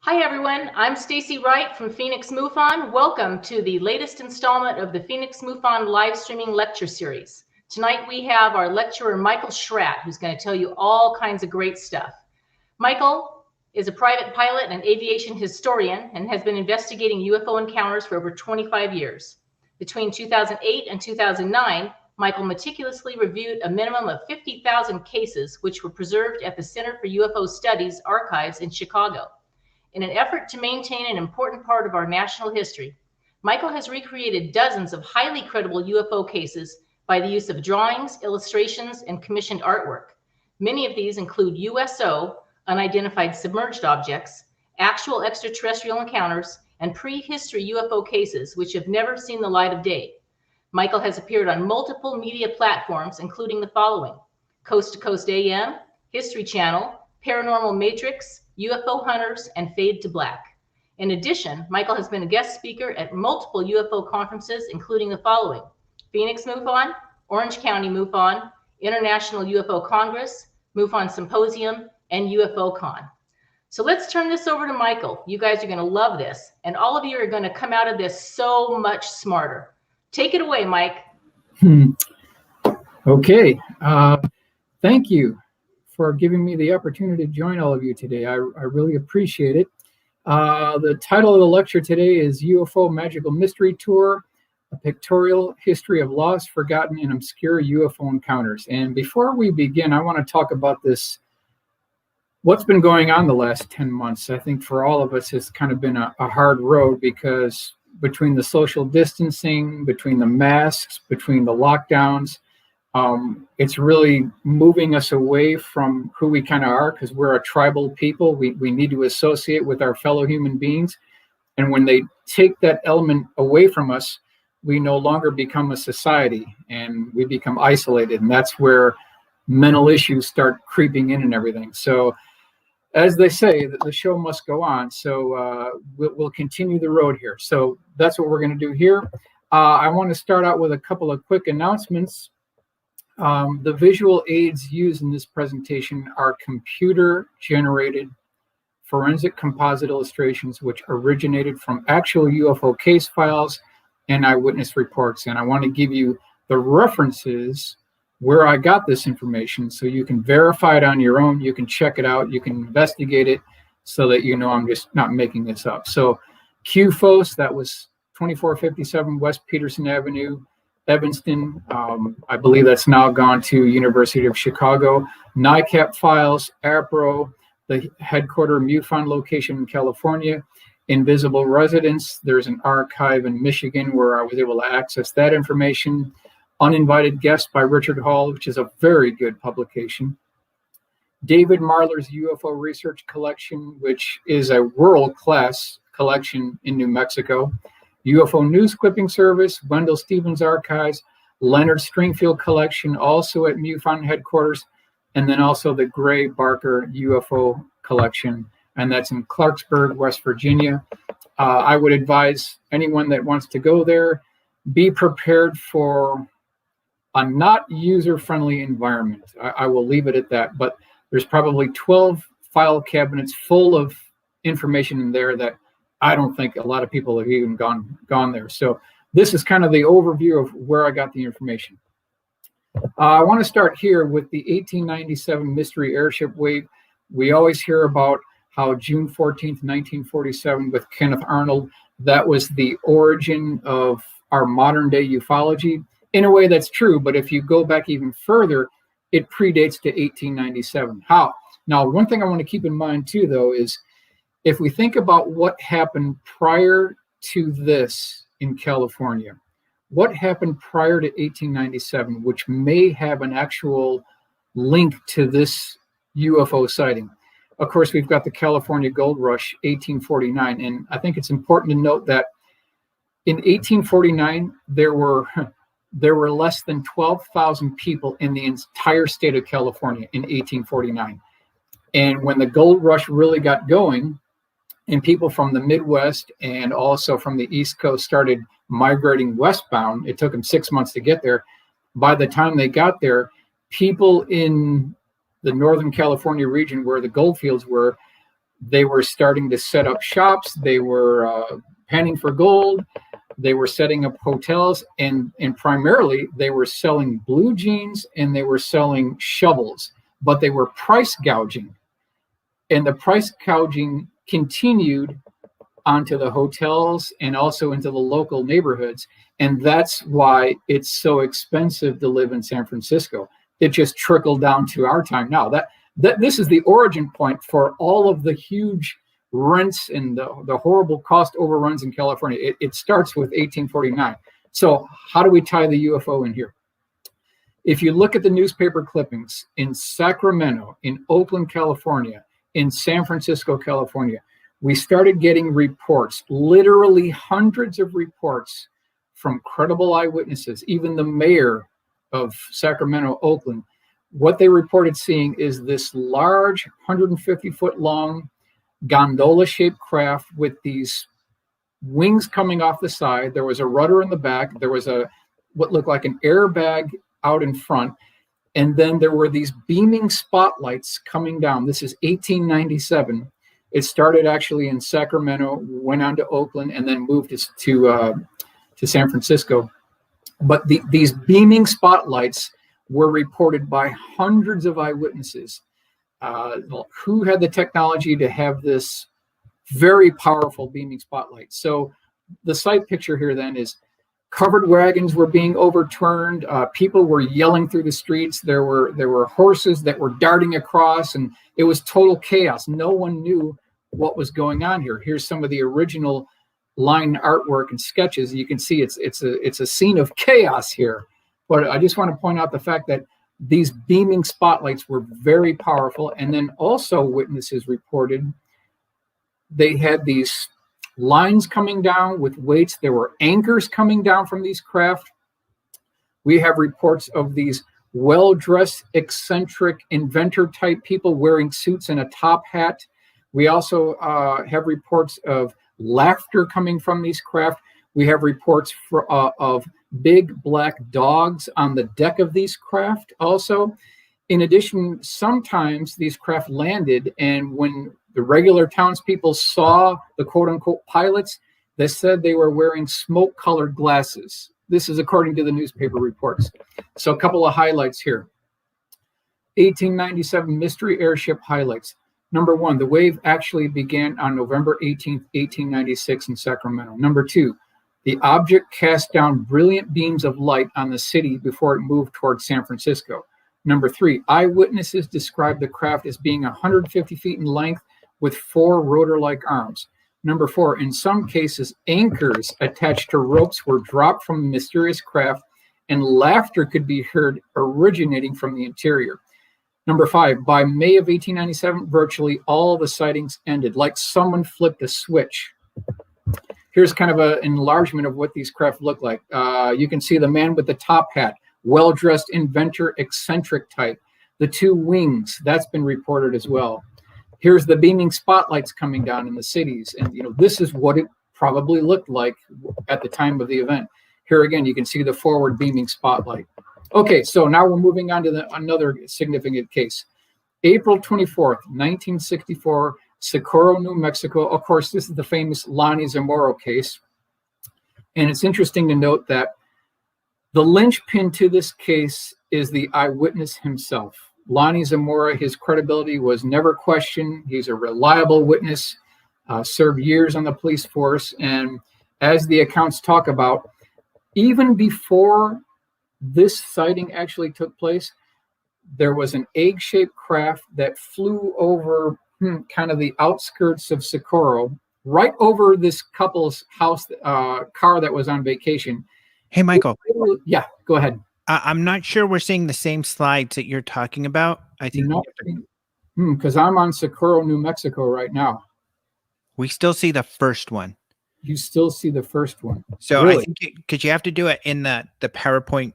Hi everyone, I'm Stacy Wright from Phoenix MUFON. Welcome to the latest installment of the Phoenix MUFON live streaming lecture series. Tonight we have our lecturer Michael Schratt, who's going to tell you all kinds of great stuff. Michael is a private pilot and aviation historian and has been investigating UFO encounters for over 25 years. Between 2008 and 2009, Michael meticulously reviewed a minimum of 50,000 cases which were preserved at the Center for UFO Studies archives in Chicago. In an effort to maintain an important part of our national history, Michael has recreated dozens of highly credible UFO cases by the use of drawings, illustrations, and commissioned artwork. Many of these include USO, unidentified submerged objects, actual extraterrestrial encounters, and prehistory UFO cases which have never seen the light of day. Michael has appeared on multiple media platforms, including the following: Coast to Coast AM, History Channel, Paranormal Matrix, UFO Hunters, and Fade to Black. In addition, Michael has been a guest speaker at multiple UFO conferences, including the following: Phoenix MUFON, Orange County MUFON, International UFO Congress, MUFON Symposium, and UFO Con. So let's turn this over to Michael. You guys are going to love this, and all of you are going to come out of this so much smarter. Take it away, Mike. Okay. Thank you for giving me the opportunity to join all of you today. I really appreciate it. The title of the lecture today is UFO Magical Mystery Tour, a pictorial history of lost, forgotten, and obscure UFO encounters. And before we begin, I want to talk about what's been going on the last 10 months. I think for all of us, it's kind of been a hard road because between the social distancing, between the masks, between the lockdowns, it's really moving us away from who we kind of are, because we're a tribal people. We need to associate with our fellow human beings. And when they take that element away from us, we no longer become a society and we become isolated. And that's where mental issues start creeping in and everything. So as they say, the show must go on. So we'll continue the road here. So that's what we're going to do here. I want to start out with a couple of quick announcements. The visual aids used in this presentation are computer-generated forensic composite illustrations which originated from actual UFO case files and eyewitness reports. And I want to give you the references where I got this information so you can verify it on your own, you can check it out, you can investigate it so that you know I'm just not making this up. So QFOS, that was 2457 West Peterson Avenue, Evanston. I believe that's now gone to University of Chicago. NICAP files, APRO, the headquarter MUFON location in California. Invisible Residence, there's an archive in Michigan where I was able to access that information. Uninvited Guest by Richard Hall, which is a very good publication. David Marler's UFO Research Collection, which is a world-class collection in New Mexico. UFO News Clipping Service, Wendell Stevens Archives, Leonard Stringfield Collection, also at MUFON headquarters, and then also the Gray Barker UFO Collection, and that's in Clarksburg, West Virginia. I would advise anyone that wants to go there, be prepared for a not user-friendly environment. I will leave it at that, but there's probably 12 file cabinets full of information in there that I don't think a lot of people have even gone there. So this is kind of the overview of where I got the information. I want to start here with the 1897 mystery airship wave. We always hear about how June 14th, 1947 with Kenneth Arnold, that was the origin of our modern day ufology. In a way that's true, but if you go back even further, it predates to 1897. How? Now, one thing I want to keep in mind too, though, is if we think about what happened prior to this in California, what happened prior to 1897, which may have an actual link to this UFO sighting. Of course, we've got the California Gold Rush, 1849, and I think it's important to note that in 1849, there were less than 12,000 people in the entire state of California in 1849. And when the gold rush really got going, and people from the Midwest and also from the East Coast started migrating westbound, it took them 6 months to get there. By the time they got there, people in the Northern California region where the gold fields were They were starting to set up shops. They were panning for gold. They were setting up hotels, and primarily they were selling blue jeans and they were selling shovels, but they were price gouging. And the price gouging continued onto the hotels and also into the local neighborhoods. And that's why it's so expensive to live in San Francisco. It just trickled down to our time now. This is the origin point for all of the huge rents and the horrible cost overruns in California. It starts with 1849. So how do we tie the UFO in here? If you look at the newspaper clippings in Sacramento, in Oakland, California, in San Francisco, California, we started getting reports, literally hundreds of reports from credible eyewitnesses, even the mayor of Sacramento, Oakland. What they reported seeing is this large 150-foot long gondola-shaped craft with these wings coming off the side. There was a rudder in the back. There was what looked like an airbag out in front. And then there were these beaming spotlights coming down. This is 1897. It started actually in Sacramento, went on to Oakland, and then moved to San Francisco. But these beaming spotlights were reported by hundreds of eyewitnesses who had the technology to have this very powerful beaming spotlight. So the sight picture here then is covered wagons were being overturned. People were yelling through the streets. There were horses that were darting across, and it was total chaos. No one knew what was going on here. Here's some of the original line artwork and sketches. You can see it's a scene of chaos here. But I just want to point out the fact that these beaming spotlights were very powerful. And then also witnesses reported they had these lines coming down with weights. There were anchors coming down from these craft. We have reports of these well-dressed, eccentric, inventor-type people wearing suits and a top hat. We also have reports of laughter coming from these craft. We have reports of big black dogs on the deck of these craft also. In addition, sometimes these craft landed, and when the regular townspeople saw the quote-unquote pilots, they said they were wearing smoke-colored glasses. This is according to the newspaper reports. So a couple of highlights here. 1897 mystery airship highlights. Number one, the wave actually began on November 18th, 1896 in Sacramento. Number two, the object cast down brilliant beams of light on the city before it moved towards San Francisco. Number three, eyewitnesses described the craft as being 150 feet in length with 4 rotor-like arms. Number four, in some cases, anchors attached to ropes were dropped from the mysterious craft, and laughter could be heard originating from the interior. Number five, by May of 1897, virtually all the sightings ended, like someone flipped a switch. Here's kind of an enlargement of what these craft look like. You can see the man with the top hat, well-dressed inventor, eccentric type. The 2 wings, that's been reported as well. Here's the beaming spotlights coming down in the cities. And this is what it probably looked like at the time of the event. Here again, you can see the forward beaming spotlight. Okay, so now we're moving on to another significant case. April 24th, 1964, Socorro, New Mexico. Of course, this is the famous Lonnie Zamoro case. And it's interesting to note that the linchpin to this case is the eyewitness himself. Lonnie Zamoro, his credibility was never questioned. He's a reliable witness, served years on the police force. And as the accounts talk about, even before this sighting actually took place, there was an egg-shaped craft that flew over kind of the outskirts of Socorro, right over this couple's house, car that was on vacation. Hey, Michael. Yeah, go ahead. I'm not sure we're seeing the same slides that you're talking about. I think because I'm on Socorro, New Mexico right now. We still see the first one. You still see the first one. So really? I think because you have to do it in the PowerPoint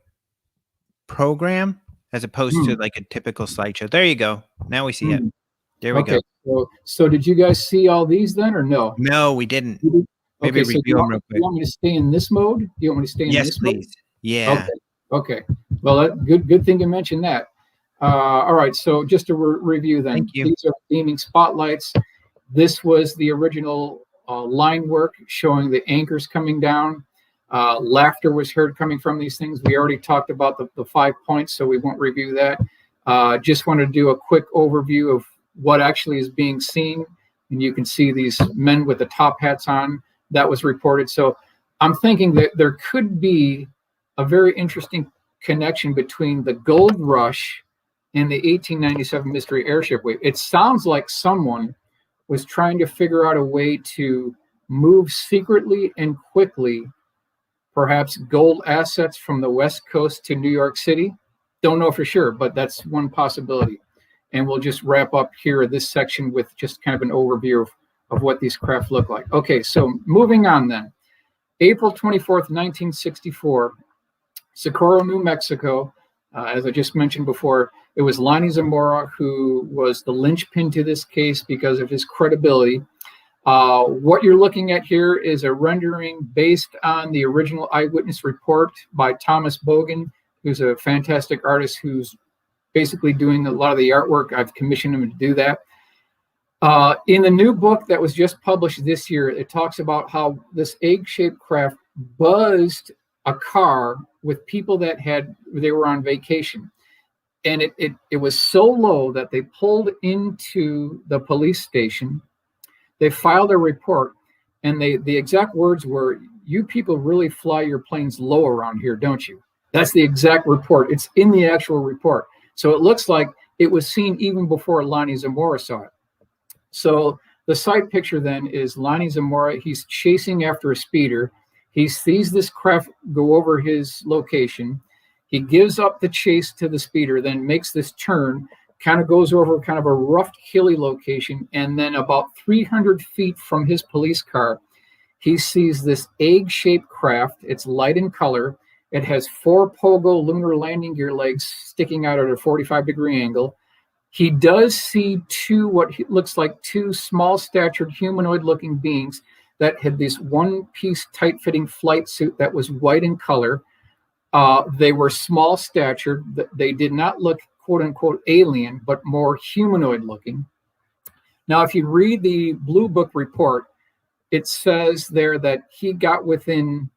program as opposed to like a typical slideshow. There you go. Now we see it. There we go. So did you guys see all these then or no? No, we didn't. Maybe Okay, review them real quick. You want me to stay in this mode? Do you want me to stay in this mode? Yes, please. Yeah. Okay. Well, good thing you mentioned that. All right. So just to review then. Thank you. These are beaming spotlights. This was the original line work showing the anchors coming down. Laughter was heard coming from these things. We already talked about the 5 points, so we won't review that. Just want to do a quick overview of what actually is being seen. And you can see these men with the top hats on. That was reported. So I'm thinking that there could be a very interesting connection between the gold rush and the 1897 mystery airship wave. It sounds like someone was trying to figure out a way to move secretly and quickly, perhaps gold assets from the West Coast to New York City. Don't know for sure, but that's one possibility. And we'll just wrap up here this section with just kind of an overview of what these craft look like. Okay, so moving on then. April 24th, 1964, Socorro, New Mexico. As I just mentioned before, it was Lonnie Zamoro who was the linchpin to this case because of his credibility. What you're looking at here is a rendering based on the original Eyewitness report by Thomas Bogan, who's a fantastic artist who's basically doing a lot of the artwork. I've commissioned him to do that. In the new book that was just published this year, it talks about how this egg-shaped craft buzzed a car with people that they were on vacation. And it was so low that they pulled into the police station. They filed a report, and the exact words were, "You people really fly your planes low around here, don't you?" That's the exact report. It's in the actual report. So it looks like it was seen even before Lonnie Zamoro saw it. So the side picture then is Lonnie Zamoro. He's chasing after a speeder. He sees this craft go over his location. He gives up the chase to the speeder, then makes this turn, kind of goes over kind of a rough, hilly location, and then about 300 feet from his police car, he sees this egg-shaped craft. It's light in color. It has 4 pogo lunar landing gear legs sticking out at a 45-degree angle. He does see what looks like 2 small-statured humanoid-looking beings that had this one-piece tight-fitting flight suit that was white in color. They were small-statured. They did not look, quote-unquote, alien, but more humanoid-looking. Now, if you read the Blue Book report, it says there that he got within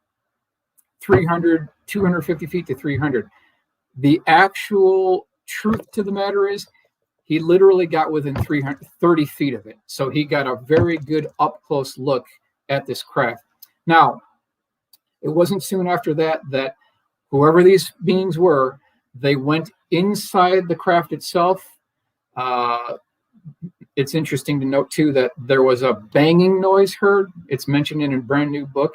300, 250 feet to 300. The actual truth to the matter is he literally got within 330 feet of it. So he got a very good up-close look at this craft. Now, it wasn't soon after that whoever these beings were, they went inside the craft itself. It's interesting to note, too, that there was a banging noise heard. It's mentioned in a brand new book.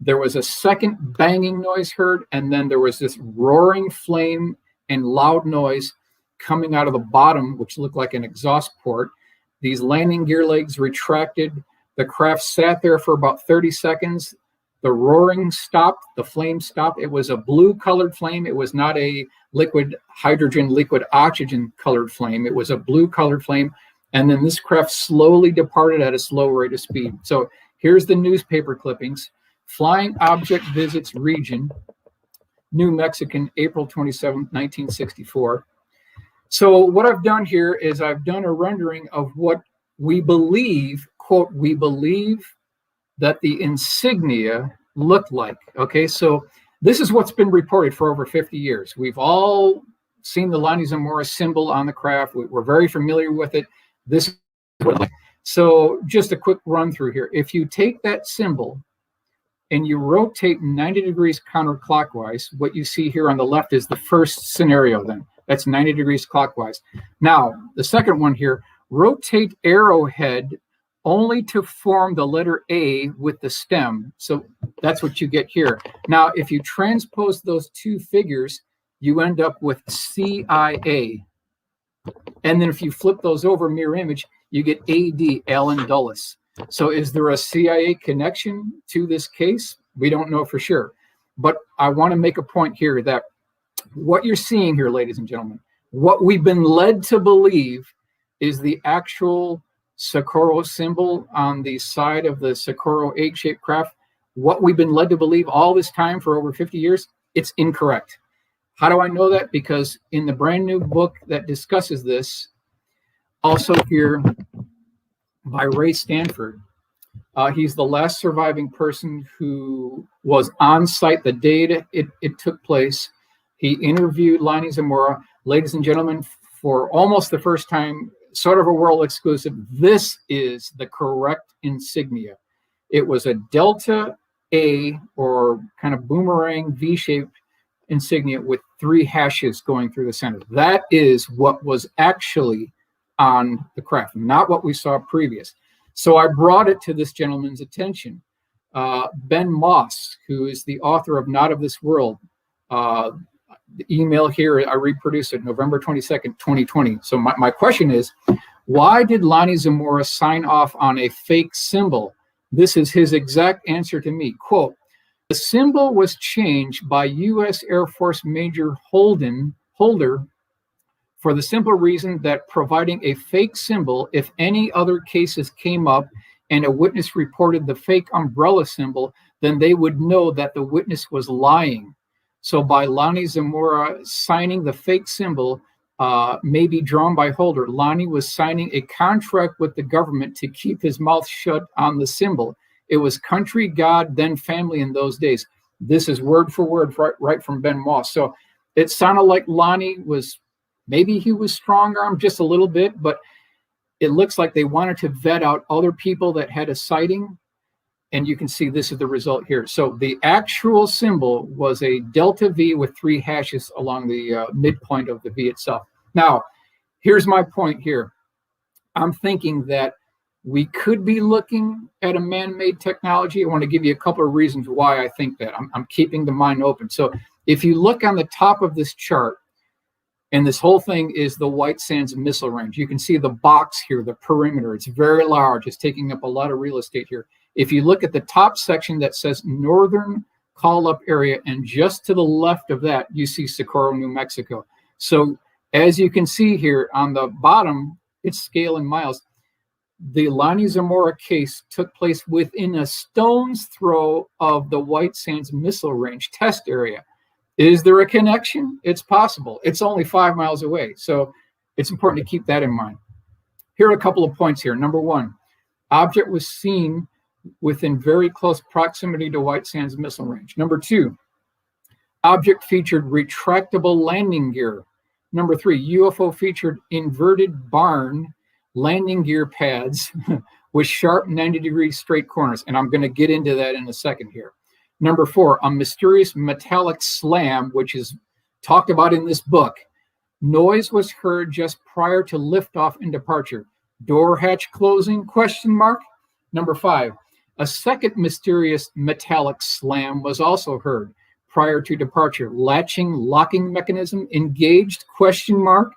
There was a second banging noise heard, and then there was this roaring flame and loud noise coming out of the bottom, which looked like an exhaust port. These landing gear legs retracted. The craft sat there for about 30 seconds. The roaring stopped. The flame stopped. It was a blue-colored flame. It was not a liquid hydrogen, liquid oxygen-colored flame. It was a blue-colored flame. And then this craft slowly departed at a slow rate of speed. So here's the newspaper clippings. Flying Object Visits Region, New Mexican, April 27, 1964. So what I've done here is I've done a rendering of what we believe, quote, we believe that the insignia looked like. Okay, so this is what's been reported for over 50 years. We've all seen the Lonnie Zamoro symbol on the craft. We're very familiar with it. This is what it like. So just a quick run through here. If you take that symbol and you rotate 90 degrees counterclockwise, what you see here on the left is the first scenario then. That's 90 degrees clockwise. Now, the second one here, rotate arrowhead only to form the letter A with the stem. So that's what you get here. Now, if you transpose those two figures, you end up with CIA. And then if you flip those over mirror image, you get AD, Allen Dulles. So is there a CIA connection to this case? We don't know for sure. But I want to make a point here that what you're seeing here, ladies and gentlemen, what we've been led to believe is the actual Socorro symbol on the side of the Socorro egg-shaped craft. What we've been led to believe all this time for over 50 years, it's incorrect. How do I know that? Because in the brand new book that discusses this, also here, by Ray Stanford. He's the last surviving person who was on site the day it took place. He interviewed Lonnie Zamoro. Ladies and gentlemen, for almost the first time, sort of a world exclusive, this is the correct insignia. It was a Delta A, or kind of boomerang V-shaped insignia with 3 hashes going through the center. That is what was actually on the craft, not what we saw previous. So I brought it to this gentleman's attention. Ben Moss, who is the author of Not of This World, the email here, I reproduced it November 22nd, 2020. So my question is, why did Lonnie Zamoro sign off on a fake symbol? This is his exact answer to me. Quote, the symbol was changed by U.S. Air Force Major Holder for the simple reason that providing a fake symbol, if any other cases came up and a witness reported the fake umbrella symbol, then they would know that the witness was lying. So by Lonnie Zamoro signing the fake symbol, may be drawn by Holder, Lonnie was signing a contract with the government to keep his mouth shut on the symbol. It was country, God, then family in those days. This is word for word right from Ben Moss. So it sounded like Lonnie was, maybe he was strong-armed just a little bit, but it looks like they wanted to vet out other people that had a sighting. And you can see this is the result here. So the actual symbol was a Delta V with 3 hashes along the midpoint of the V itself. Now, here's my point here. I'm thinking that we could be looking at a man-made technology. I want to give you a couple of reasons why I think that. I'm keeping the mind open. So if you look on the top of this chart, and this whole thing is the White Sands Missile Range. You can see the box here, the perimeter. It's very large. It's taking up a lot of real estate here. If you look at the top section that says Northern Call-Up Area, and just to the left of that, you see Socorro, New Mexico. So as you can see here on the bottom, it's scale in miles. The Lonnie Zamoro case took place within a stone's throw of the White Sands Missile Range test area. Is there a connection? It's possible. It's only 5 miles away. So it's important to keep that in mind. Here are a couple of points here. Number one, object was seen within very close proximity to White Sands Missile Range. Number two, object featured retractable landing gear. Number three, UFO featured inverted barn landing gear pads with sharp 90-degree straight corners. And I'm going to get into that in a second here. Number four, a mysterious metallic slam, which is talked about in this book. Noise was heard just prior to liftoff and departure. Door hatch closing, question mark. Number five, a second mysterious metallic slam was also heard prior to departure. Latching locking mechanism engaged, question mark.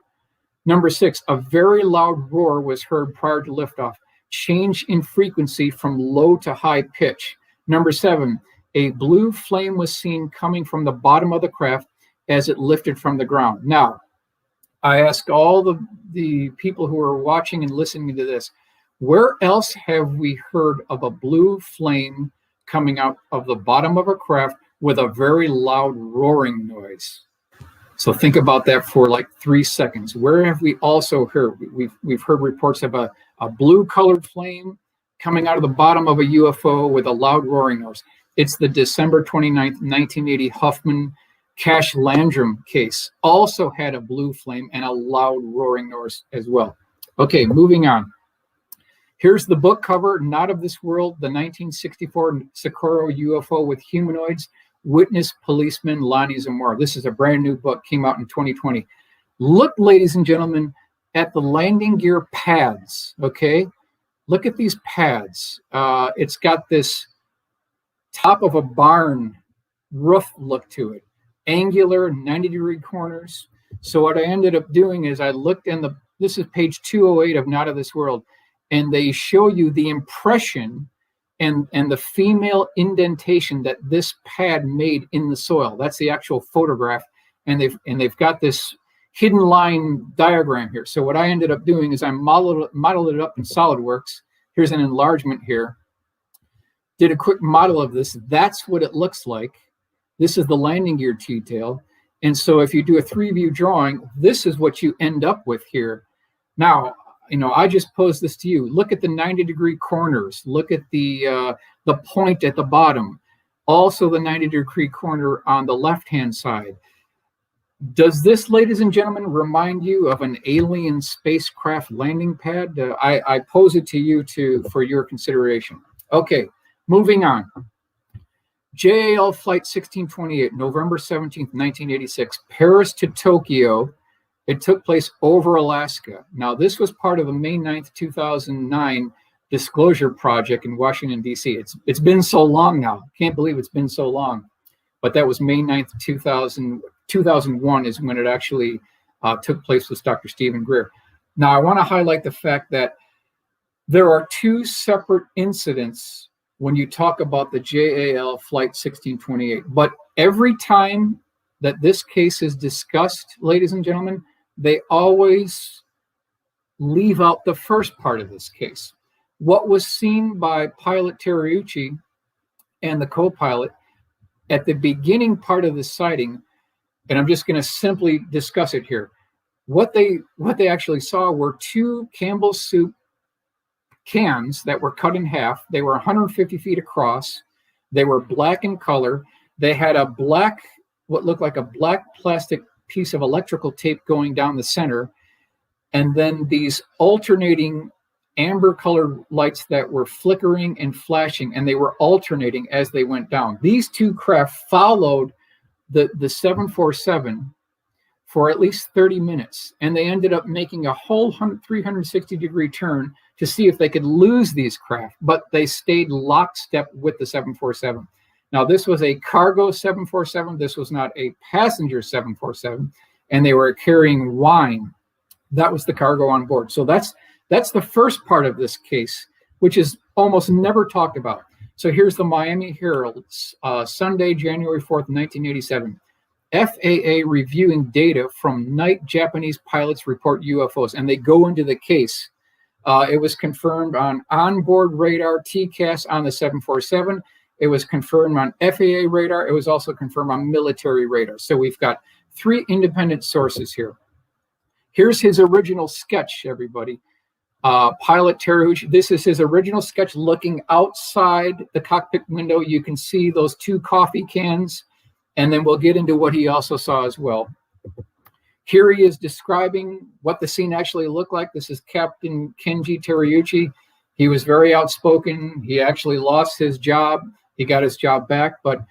Number six, a very loud roar was heard prior to liftoff. Change in frequency from low to high pitch. Number seven, a blue flame was seen coming from the bottom of the craft as it lifted from the ground. Now, I ask all the people who are watching and listening to this, where else have we heard of a blue flame coming out of the bottom of a craft with a very loud roaring noise? So think about that for like 3 seconds. Where have we also heard? We've heard reports of a blue colored flame coming out of the bottom of a UFO with a loud roaring noise. It's the December 29th, 1980 Huffman Cash Landrum case. Also had a blue flame and a loud roaring noise as well. Okay, moving on. Here's the book cover, Not of This World, the 1964 Socorro UFO with Humanoids, Witness Policeman Lonnie Zamoro. This is a brand new book, came out in 2020. Look, ladies and gentlemen, at the landing gear pads, okay? Look at these pads. It's got this top of a barn roof look to it. Angular 90-degree corners. So what I ended up doing is I looked in this is page 208 of Not of This World, and they show you the impression and the female indentation that this pad made in the soil. That's the actual photograph, and they've got this hidden line diagram here. So what I ended up doing is I modeled it up in SolidWorks. Here's an enlargement here. Did a quick model of this. That's what it looks like. This is the landing gear detail. And so if you do a 3-view drawing, this is what you end up with here. Now, I just posed this to you. Look at the 90-degree corners. Look at the point at the bottom. Also the 90-degree corner on the left-hand side. Does this, ladies and gentlemen, remind you of an alien spacecraft landing pad? I pose it to you for your consideration. Okay, moving on. JAL Flight 1628, November 17th, 1986, Paris to Tokyo. It took place over Alaska. Now, this was part of a May 9th, 2009 disclosure project in Washington, D.C. It's been so long now. Can't believe it's been so long. But that was May 9th, 2001 is when it actually took place with Dr. Stephen Greer. Now, I want to highlight the fact that there are two separate incidents when you talk about the JAL Flight 1628. But every time that this case is discussed, ladies and gentlemen, they always leave out the first part of this case. What was seen by pilot Terryuchi and the co-pilot at the beginning part of the sighting, and I'm just going to simply discuss it here. What they actually saw were two Campbell's soup cans that were cut in half. They were 150 feet across. They were black in color. They had what looked like a black plastic piece of electrical tape going down the center, and then these alternating amber colored lights that were flickering and flashing, and they were alternating as they went down. These two craft followed the 747 for at least 30 minutes, and they ended up making a whole 360-degree turn to see if they could lose these craft, but they stayed lockstep with the 747. Now, this was a cargo 747. This was not a passenger 747, and they were carrying wine. That was the cargo on board. So that's the first part of this case, which is almost never talked about. So here's the Miami Herald, Sunday, January 4th, 1987. FAA reviewing data from night Japanese pilots report UFOs, and they go into the case. It was confirmed on onboard radar TCAS on the 747. It was confirmed on FAA radar. It was also confirmed on military radar. So we've got three independent sources here. Here's his original sketch, everybody. Pilot Terryuchi, this is his original sketch looking outside the cockpit window. You can see those two coffee cans, and then we'll get into what he also saw as well. Here he is describing what the scene actually looked like. This is Captain Kenji Terryuchi. He was very outspoken. He actually lost his job. He got his job back, but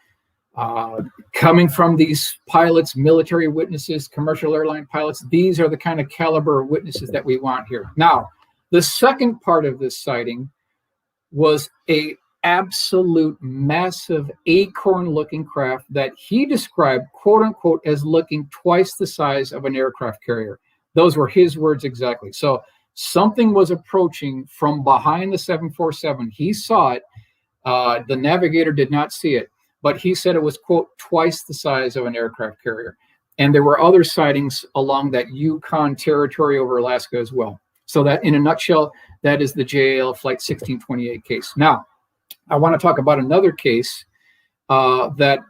coming from these pilots, military witnesses, commercial airline pilots, these are the kind of caliber of witnesses that we want here. Now, the second part of this sighting was a absolute massive acorn-looking craft that he described, quote unquote, as looking twice the size of an aircraft carrier. Those were his words exactly. So something was approaching from behind the 747. He saw it. The navigator did not see it, but he said it was, quote, twice the size of an aircraft carrier. And there were other sightings along that Yukon territory over Alaska as well. So that, in a nutshell, that is the JAL Flight 1628 case. Now, I want to talk about another case that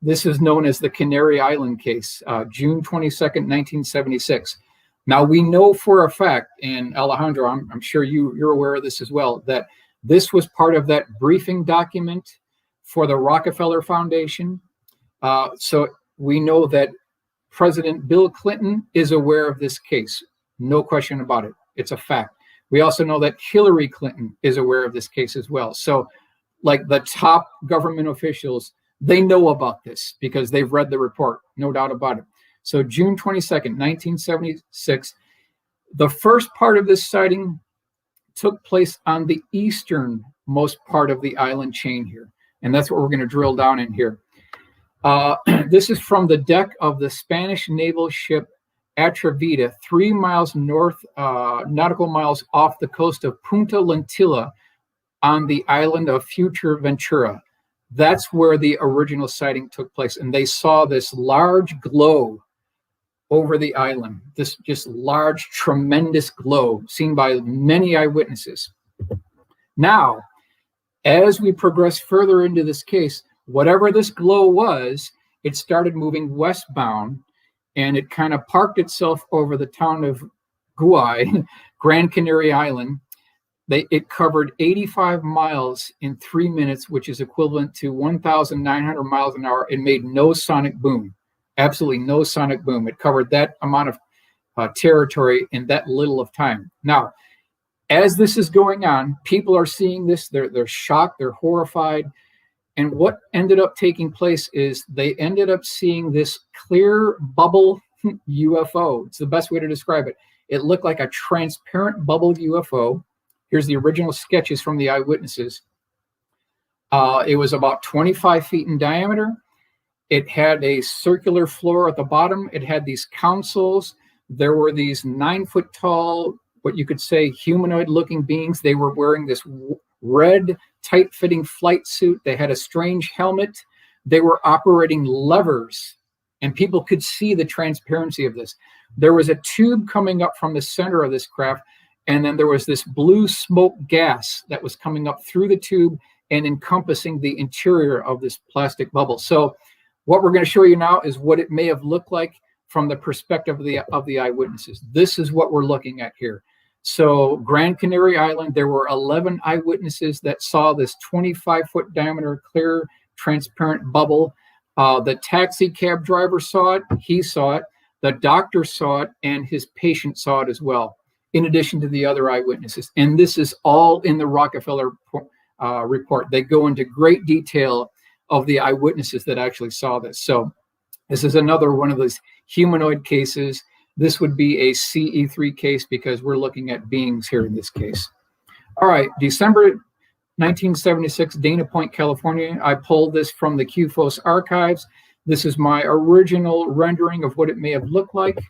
this is known as the Canary Island case, June 22nd, 1976. Now, we know for a fact, and Alejandro, I'm sure you're aware of this as well, that this was part of that briefing document for the Rockefeller Foundation. So we know that President Bill Clinton is aware of this case. No question about it. It's a fact. We also know that Hillary Clinton is aware of this case as well. So like the top government officials, they know about this because they've read the report, no doubt about it. So June 22nd, 1976, the first part of this sighting took place on the easternmost part of the island chain here. And that's what we're going to drill down in here. This is from the deck of the Spanish naval ship Atrevida, 3 miles north, nautical miles off the coast of Punta Lentilla on the island of Fuerteventura. That's where the original sighting took place. And they saw this large glow over the island, this just large, tremendous glow seen by many eyewitnesses. Now, as we progress further into this case, whatever this glow was, it started moving westbound, and it kind of parked itself over the town of Guai, Grand Canary Island. It covered 85 miles in 3 minutes, which is equivalent to 1,900 miles an hour. It made no sonic boom, absolutely no sonic boom. It covered that amount of territory in that little of time. Now, as this is going on, people are seeing this. They're shocked. They're horrified. And what ended up taking place is they ended up seeing this clear bubble UFO. It's the best way to describe it. It looked like a transparent bubble UFO. Here's the original sketches from the eyewitnesses. It was about 25 feet in diameter. It had a circular floor at the bottom. It had these consoles. There were these 9 foot tall, what you could say, humanoid looking beings. They were wearing this red, tight fitting flight suit. They had a strange helmet. They were operating levers, and people could see the transparency of this. There was a tube coming up from the center of this craft, and then there was this blue smoke gas that was coming up through the tube and encompassing the interior of this plastic bubble. So what we're going to show you now is what it may have looked like from the perspective of the eyewitnesses. This is what we're looking at here. So Grand Canary Island, there were 11 eyewitnesses that saw this 25-foot diameter clear transparent bubble. The taxi cab driver saw it. He saw it. The doctor saw it, and his patient saw it as well, in addition to the other eyewitnesses. And this is all in the Rockefeller report. They go into great detail of the eyewitnesses that actually saw this. So this is another one of those humanoid cases. This would be a CE3 case because we're looking at beings here in this case. All right, December 1976, Dana Point, California. I pulled this from the QFOS archives. This is my original rendering of what it may have looked like.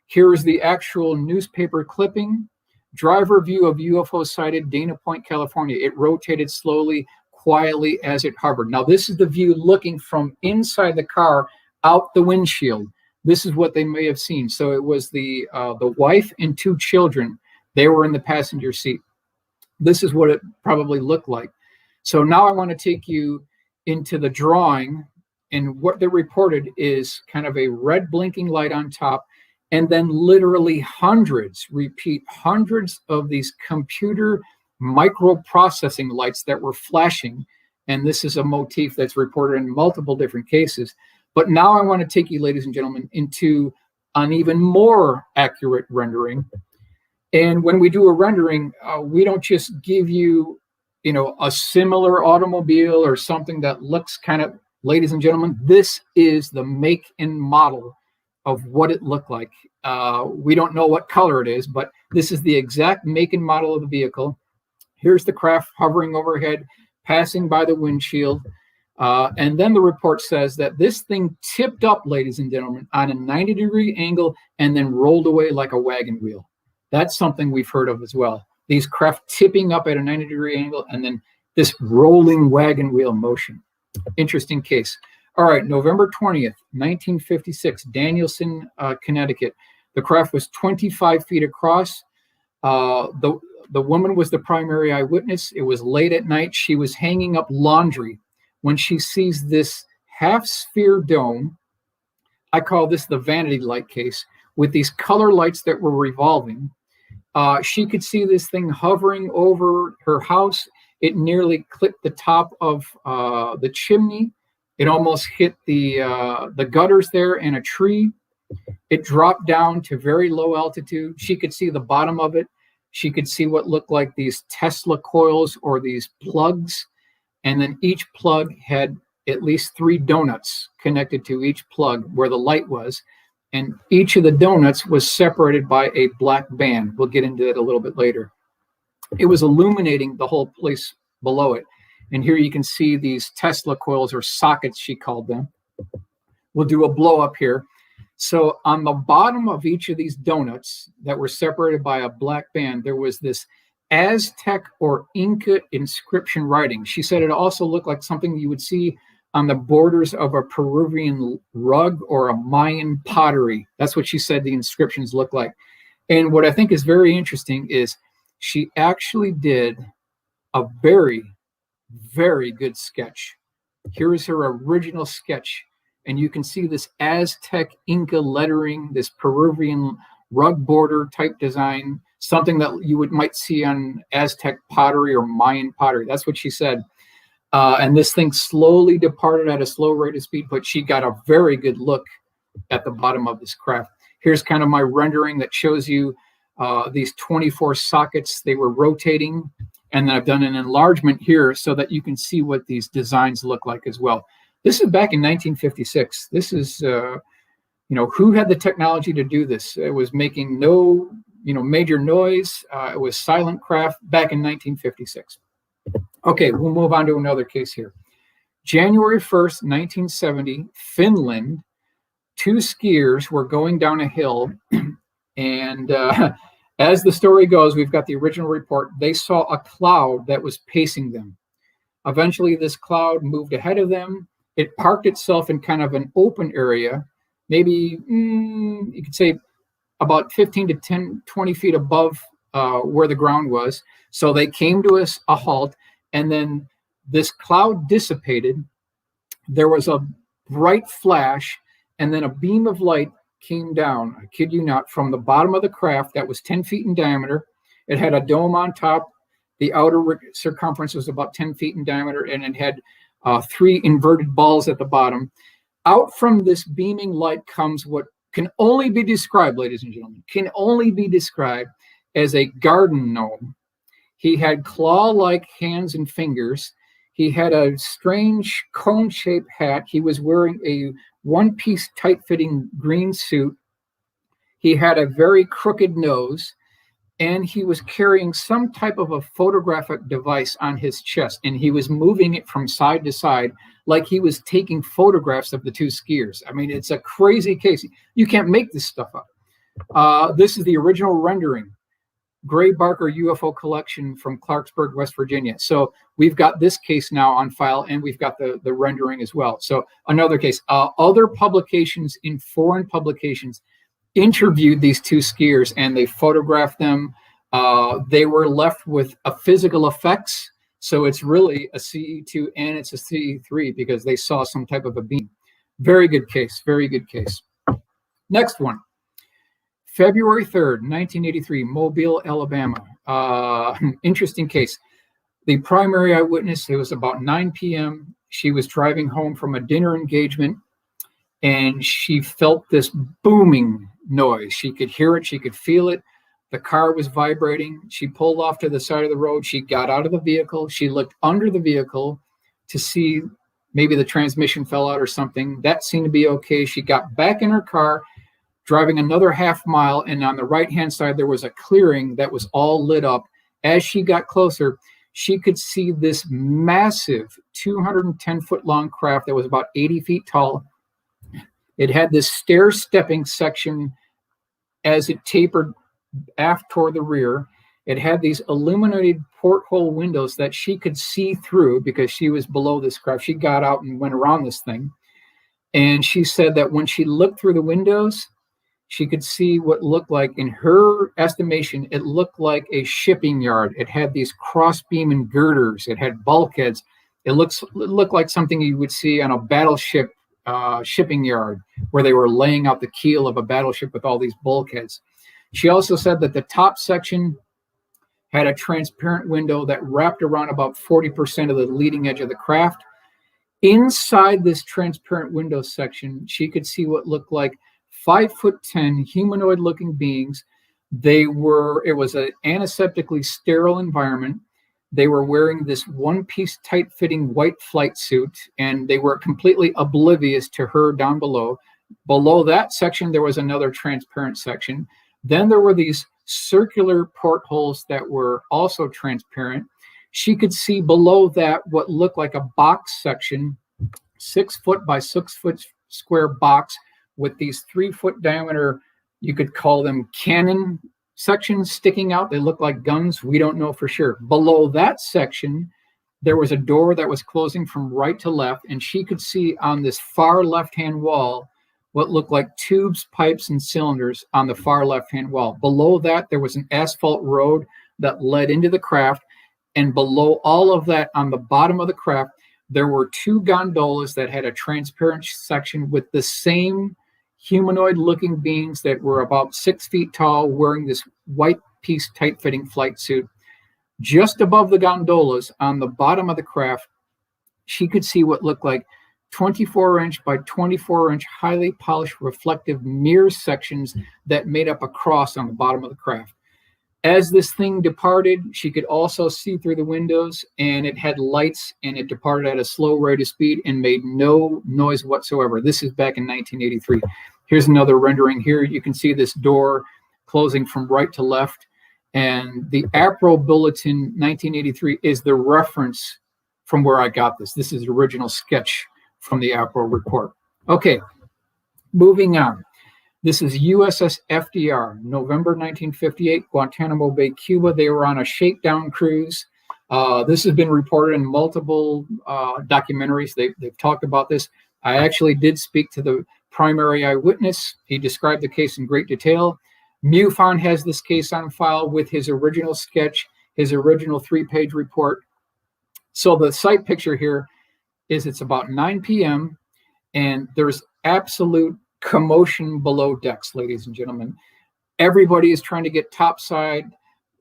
Here is the actual newspaper clipping. Driver view of UFO sighted, Dana Point, California. It rotated slowly, quietly as it hovered. Now, this is the view looking from inside the car out the windshield. This is what they may have seen. So it was the wife and 2 children. They were in the passenger seat. This is what it probably looked like. So now I want to take you into the drawing, and what they reported is kind of a red blinking light on top, and then literally hundreds of these computer microprocessing lights that were flashing. And this is a motif that's reported in multiple different cases. But now I want to take you, ladies and gentlemen, into an even more accurate rendering. And when we do a rendering, we don't just give you, a similar automobile or something that looks kind of, ladies and gentlemen, this is the make and model of what it looked like. We don't know what color it is, but this is the exact make and model of the vehicle. Here's the craft hovering overhead, passing by the windshield. And then the report says that this thing tipped up, ladies and gentlemen, on a 90-degree angle and then rolled away like a wagon wheel. That's something we've heard of as well. These craft tipping up at a 90-degree angle and then this rolling wagon wheel motion. Interesting case. All right, November 20th, 1956, Danielson, Connecticut. The craft was 25 feet across. The woman was the primary eyewitness. It was late at night. She was hanging up laundry when she sees this half-sphere dome. I call this the vanity light case, with these color lights that were revolving. She could see this thing hovering over her house. It nearly clipped the top of the chimney. It almost hit the gutters there and a tree. It dropped down to very low altitude. She could see the bottom of it. She could see what looked like these Tesla coils or these plugs. And then each plug had at least 3 donuts connected to each plug where the light was. And each of the donuts was separated by a black band. We'll get into that a little bit later. It was illuminating the whole place below it. And here you can see these Tesla coils, or sockets, she called them. We'll do a blow up here. So on the bottom of each of these donuts that were separated by a black band, there was this Aztec or Inca inscription writing. She said it also looked like something you would see on the borders of a Peruvian rug or a Mayan pottery. That's what she said the inscriptions look like. And what I think is very interesting is she actually did a very, very good sketch. Here is her original sketch. And you can see this Aztec Inca lettering, this Peruvian rug border type design, something that you might see on Aztec pottery or Mayan pottery. That's what she said. And this thing slowly departed at a slow rate of speed, but she got a very good look at the bottom of this craft. Here's kind of my rendering that shows you these 24 sockets. They were rotating, and then I've done an enlargement here so that you can see what these designs look like as well. This is back in 1956. This is, who had the technology to do this? It was making no, major noise. It was silent craft back in 1956. Okay, we'll move on to another case here. January 1st, 1970, Finland, 2 skiers were going down a hill, and as the story goes, we've got the original report, they saw a cloud that was pacing them. Eventually, this cloud moved ahead of them. It parked itself in kind of an open area, maybe, you could say, about 15 to 20 feet above where the ground was. So they came to a halt, and then this cloud dissipated. There was a bright flash, and then a beam of light came down, I kid you not, from the bottom of the craft that was 10 feet in diameter. It had a dome on top. The outer circumference was about 10 feet in diameter, and it had 3 inverted balls at the bottom. Out from this beaming light comes what can only be described, ladies and gentlemen, can only be described as a garden gnome. He had claw-like hands and fingers. He had a strange cone-shaped hat. He was wearing a one-piece tight-fitting green suit. He had a very crooked nose, and he was carrying some type of a photographic device on his chest, and he was moving it from side to side like he was taking photographs of the 2 skiers. I mean, it's a crazy case. You can't make this stuff up. This is the original rendering. Gray Barker UFO collection from Clarksburg, West Virginia. So we've got this case now on file, and we've got the rendering as well. So another case. Other publications in foreign publications interviewed these 2 skiers, and they photographed them. They were left with a physical effects. So it's really a CE2 and it's a CE3 because they saw some type of a beam. Very good case. Very good case. Next one. February 3rd, 1983, Mobile, Alabama. Interesting case. The primary eyewitness, it was about 9 p.m. She was driving home from a dinner engagement, and she felt this booming noise. She could hear it. She could feel it. The car was vibrating. She pulled off to the side of the road. She got out of the vehicle. She looked under the vehicle to see maybe the transmission fell out or something. That seemed to be okay. She got back in her car, driving another half mile, and on the right-hand side, there was a clearing that was all lit up. As she got closer, she could see this massive 210-foot-long craft that was about 80 feet tall. It had this stair-stepping section as it tapered aft toward the rear. It had these illuminated porthole windows that she could see through because she was below this craft. She got out and went around this thing. And she said that when she looked through the windows, she could see what looked like, in her estimation, it looked like a shipping yard. It had these cross-beam and girders. It had bulkheads. It looked like something you would see on a battleship shipping yard where they were laying out the keel of a battleship with all these bulkheads. She also said that the top section had a transparent window that wrapped around about 40% of the leading edge of the craft. Inside this transparent window section, she could see what looked like 5'10" humanoid-looking beings. It was an antiseptically sterile environment. They were wearing this one-piece tight-fitting white flight suit, and they were completely oblivious to her down below. Below that section, there was another transparent section. Then there were these circular portholes that were also transparent. She could see below that what looked like a box section, 6 foot by 6 foot square box with these 3 foot diameter, you could call them cannon sections sticking out. They look like guns. We don't know for sure. Below that section, there was a door that was closing from right to left, and she could see on this far left-hand wall what looked like tubes, pipes, and cylinders on the far left-hand wall. Below that, there was an asphalt road that led into the craft, and below all of that, on the bottom of the craft, there were 2 gondolas that had a transparent section with the same humanoid-looking beings that were about 6 feet tall, wearing this white piece tight-fitting flight suit. Just above the gondolas on the bottom of the craft, she could see what looked like 24-inch by 24-inch highly polished reflective mirror sections that made up a cross on the bottom of the craft. As this thing departed, she could also see through the windows, and it had lights, and it departed at a slow rate of speed and made no noise whatsoever. This is back in 1983. Here's another rendering. Here you can see this door closing from right to left. And the APRO Bulletin 1983 is the reference from where I got this. This is the original sketch from the APRO report. Okay, moving on. This is USS FDR, November 1958, Guantanamo Bay, Cuba. They were on a shakedown cruise. This has been reported in multiple documentaries. They've talked about this. I actually did speak to the primary eyewitness. He described the case in great detail. MUFON has this case on file with his original sketch, his original 3-page report. So the site picture here is it's about 9 p.m. and there's absolute commotion below decks, ladies and gentlemen. Everybody is trying to get topside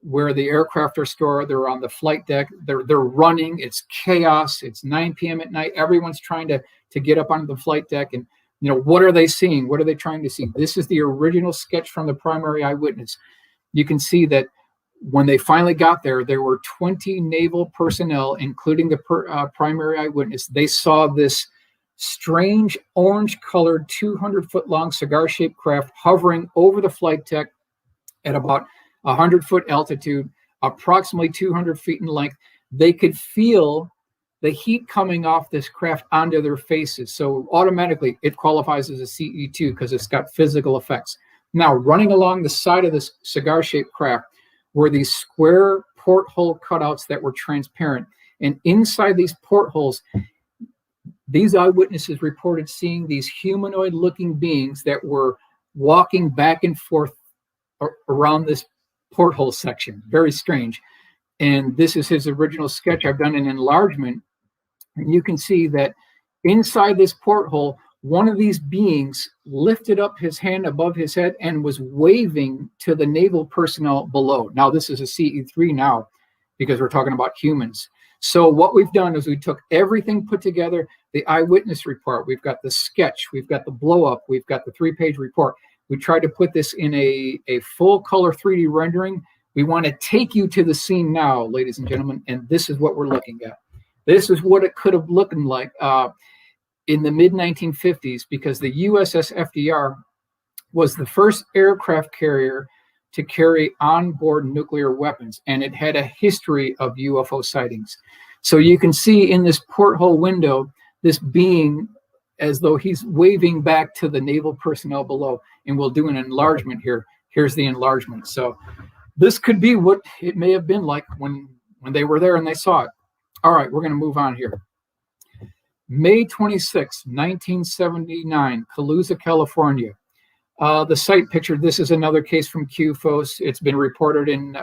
where the aircraft are stored. They're on the flight deck. They're running. It's chaos. It's 9 p.m. at night. Everyone's trying to get up onto the flight deck. And what are they seeing? What are they trying to see? This is the original sketch from the primary eyewitness. You can see that when they finally got there, there were 20 naval personnel, including the primary eyewitness. They saw this strange orange-colored 200-foot-long cigar-shaped craft hovering over the flight deck at about 100-foot altitude, approximately 200 feet in length. They could feel the heat coming off this craft onto their faces. So automatically it qualifies as a CE2 because it's got physical effects. Now, running along the side of this cigar-shaped craft were these square porthole cutouts that were transparent. And inside these portholes, these eyewitnesses reported seeing these humanoid-looking beings that were walking back and forth around this porthole section. Very strange. And this is his original sketch. I've done an enlargement. And you can see that inside this porthole, one of these beings lifted up his hand above his head and was waving to the naval personnel below. Now, this is a CE3 now because we're talking about humans. So what we've done is we took everything put together, the eyewitness report, we've got the sketch, we've got the blow up, we've got the 3-page report. We tried to put this in a full color 3D rendering. We want to take you to the scene now, ladies and gentlemen, and this is what we're looking at. This is what it could have looked like in the mid-1950s, because the USS FDR was the first aircraft carrier to carry onboard nuclear weapons, and it had a history of UFO sightings. So you can see in this porthole window, this being as though he's waving back to the naval personnel below, and we'll do an enlargement here. Here's the enlargement. So this could be what it may have been like when they were there and they saw it. All right, we're going to move on here. May 26, 1979, Calusa, California. The site picture, this is another case from QFOS. It's been reported in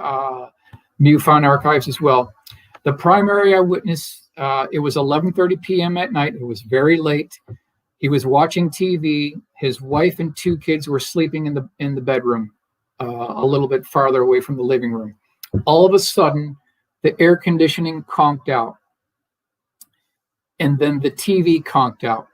MUFON archives as well. The primary eyewitness, it was 11:30 p.m. at night. It was very late. He was watching TV. His wife and 2 kids were sleeping in the bedroom, a little bit farther away from the living room. All of a sudden, the air conditioning conked out, and then the TV conked out.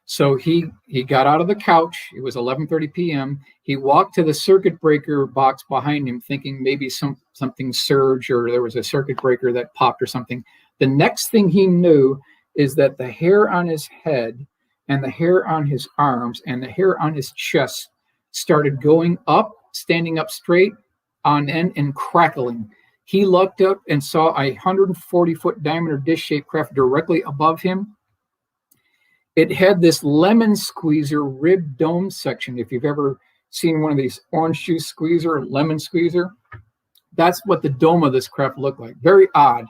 So he got out of the couch. It was 11:30 p.m. He walked to the circuit breaker box behind him, thinking maybe something surged or there was a circuit breaker that popped or something. The next thing he knew is that the hair on his head and the hair on his arms and the hair on his chest started going up, standing up straight on end and crackling. He looked up and saw a 140-foot diameter dish-shaped craft directly above him. It had this lemon squeezer rib dome section. If you've ever seen one of these orange juice squeezer, lemon squeezer, that's what the dome of this craft looked like. Very odd.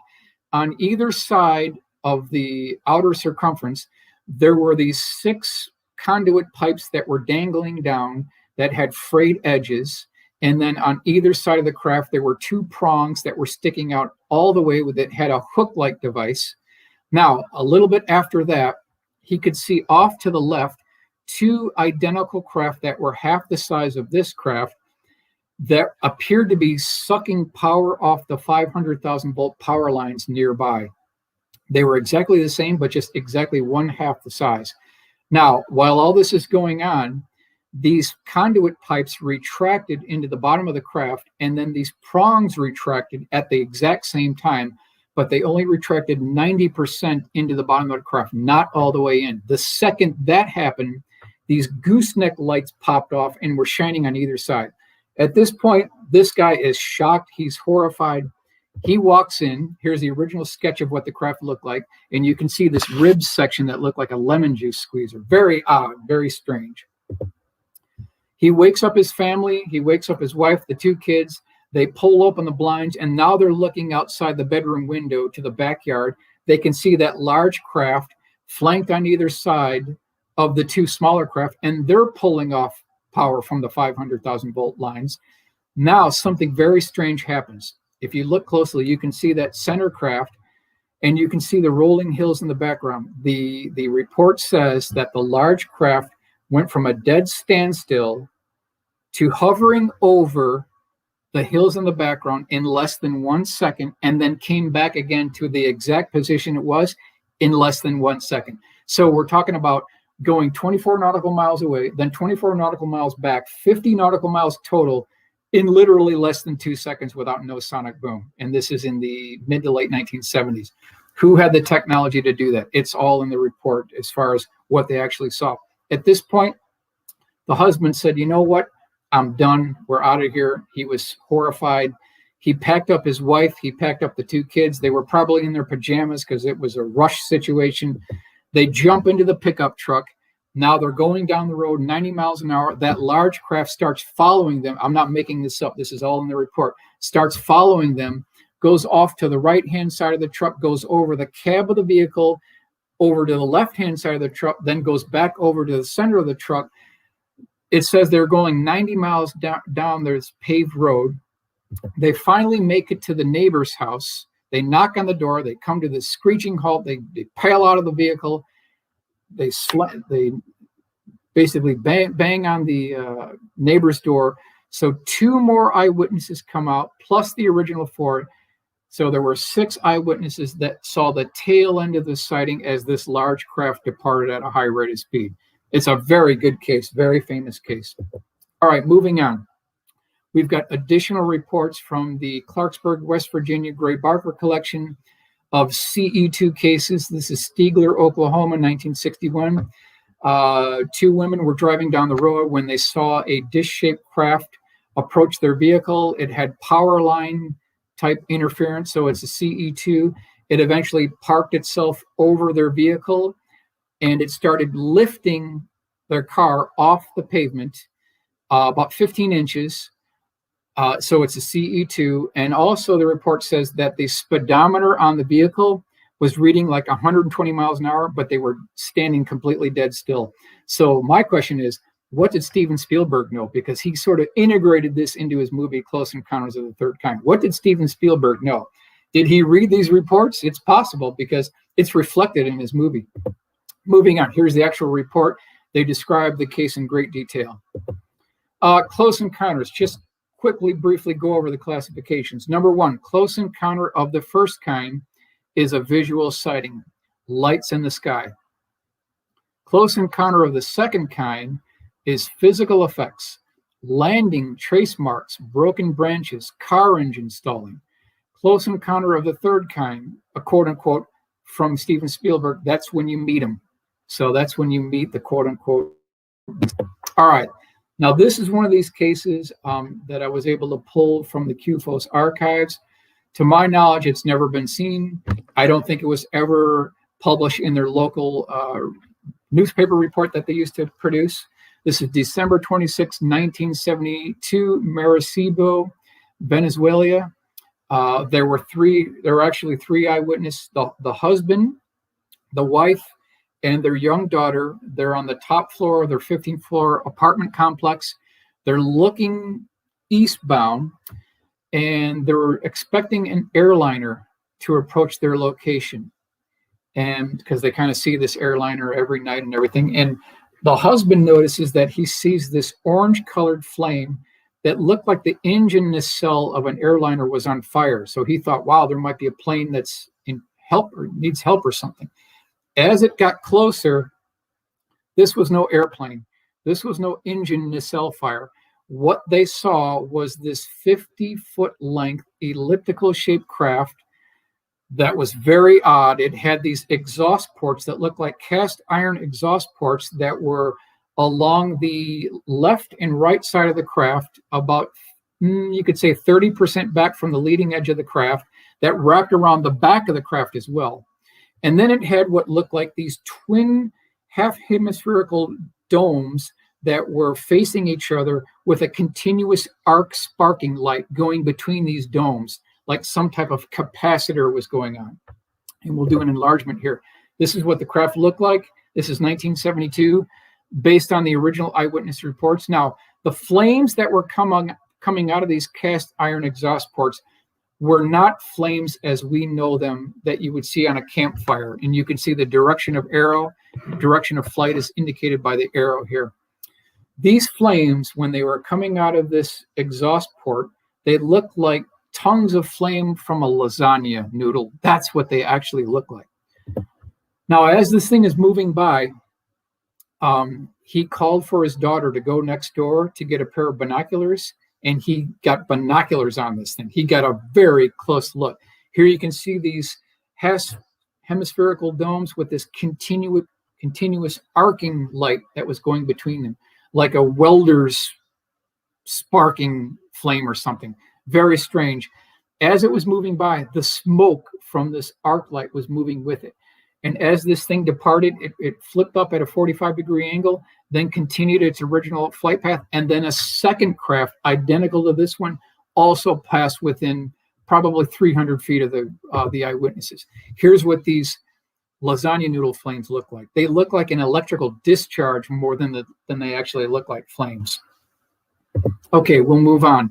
On either side of the outer circumference, there were these 6 conduit pipes that were dangling down that had frayed edges. And then on either side of the craft, there were 2 prongs that were sticking out all the way with it, had a hook-like device. Now, a little bit after that, he could see off to the left two identical craft that were half the size of this craft that appeared to be sucking power off the 500,000 volt power lines nearby. They were exactly the same, but just exactly one half the size. Now, while all this is going on, these conduit pipes retracted into the bottom of the craft, and then these prongs retracted at the exact same time, but they only retracted 90% into the bottom of the craft, not all the way in. The second that happened, these gooseneck lights popped off and were shining on either side. At this point, this guy is shocked. He's horrified. He walks in. Here's the original sketch of what the craft looked like. And you can see this ribs section that looked like a lemon juice squeezer. Very odd, very strange. He wakes up his family. He wakes up his wife, the two kids. They pull open the blinds, and now they're looking outside the bedroom window to the backyard. They can see that large craft flanked on either side of the two smaller craft, and they're pulling off power from the 500,000 volt lines. Now something very strange happens. If you look closely, you can see that center craft, and you can see the rolling hills in the background. The report says that the large craft went from a dead standstill to hovering over the hills in the background in less than 1 second, and then came back again to the exact position it was in less than 1 second. So we're talking about going 24 nautical miles away, then 24 nautical miles back, 50 nautical miles total in literally less than 2 seconds without no sonic boom. And this is in the mid to late 1970s. Who had the technology to do that? It's all in the report as far as what they actually saw. At this point, the husband said, you know what? I'm done. We're out of here. He was horrified. He packed up his wife. He packed up the two kids. They were probably in their pajamas because it was a rush situation. They jump into the pickup truck. Now they're going down the road 90 miles an hour. That large craft starts following them. I'm not making this up. This is all in the report. Starts following them, goes off to the right-hand side of the truck, goes over the cab of the vehicle, over to the left-hand side of the truck, then goes back over to the center of the truck. It says they're going 90 miles down this paved road. They finally make it to the neighbor's house. They knock on the door. They come to this screeching halt. They pile out of the vehicle. They basically bang on the neighbor's door. So two more eyewitnesses come out, plus the original four. So there were 6 eyewitnesses that saw the tail end of the sighting as this large craft departed at a high rate of speed. It's a very good case, very famous case. All right, moving on. We've got additional reports from the Clarksburg, West Virginia Gray Barker collection of CE2 cases. This is Stigler, Oklahoma, 1961. 2 women were driving down the road when they saw a dish-shaped craft approach their vehicle. It had power line type interference, so it's a CE2. It eventually parked itself over their vehicle, and it started lifting their car off the pavement about 15 inches. So it's a CE2. And also the report says that the speedometer on the vehicle was reading like 120 miles an hour, but they were standing completely dead still. So my question is, what did Steven Spielberg know? Because he sort of integrated this into his movie, Close Encounters of the Third Kind. What did Steven Spielberg know? Did he read these reports? It's possible because it's reflected in his movie. Moving on, here's the actual report. They describe the case in great detail. Close encounters, just quickly, briefly go over the classifications. Number 1, close encounter of the first kind is a visual sighting, lights in the sky. Close encounter of the second kind is physical effects, landing, trace marks, broken branches, car engine stalling. Close encounter of the third kind, a quote unquote, from Steven Spielberg, that's when you meet him. So that's when you meet the quote unquote. All right. Now, this is one of these cases that I was able to pull from the QFOS archives. To my knowledge, it's never been seen. I don't think it was ever published in their local newspaper report that they used to produce. This is December 26, 1972, Maracaibo, Venezuela. There were actually 3 eyewitnesses, the husband, the wife, and their young daughter. They're on the top floor of their 15th floor apartment complex. They're looking eastbound, and they're expecting an airliner to approach their location. And because they kind of see this airliner every night and everything. And The husband notices that he sees this orange-colored flame that looked like the engine nacelle of an airliner was on fire. So he thought, wow, there might be a plane that's in help or needs help or something. As it got closer, this was no airplane. This was no engine nacelle fire. What they saw was this 50-foot length elliptical shaped craft that was very odd. It had these exhaust ports that looked like cast iron exhaust ports that were along the left and right side of the craft, about, you could say 30% back from the leading edge of the craft, that wrapped around the back of the craft as well. And then it had what looked like these twin half hemispherical domes that were facing each other with a continuous arc sparking light going between these domes, like some type of capacitor was going on. And we'll do an enlargement here. This is what the craft looked like. This is 1972, based on the original eyewitness reports. Now, the flames that were coming out of these cast iron exhaust ports were not flames as we know them that you would see on a campfire. And you can see the direction of arrow, direction of flight is indicated by the arrow here. These flames, when they were coming out of this exhaust port, they looked like tongues of flame from a lasagna noodle. That's what they actually look like. Now, as this thing is moving by, he called for his daughter to go next door to get a pair of binoculars, and he got binoculars on this thing. He got a very close look. Here you can see these hemispherical domes with this continuous arcing light that was going between them, like a welder's sparking flame or something. Very strange. As it was moving by, the smoke from this arc light was moving with it. And as this thing departed, it flipped up at a 45-degree angle, then continued its original flight path, and then a second craft identical to this one also passed within probably 300 feet of the eyewitnesses. Here's what these lasagna noodle flames look like. They look like an electrical discharge more than they actually look like flames. Okay, we'll move on.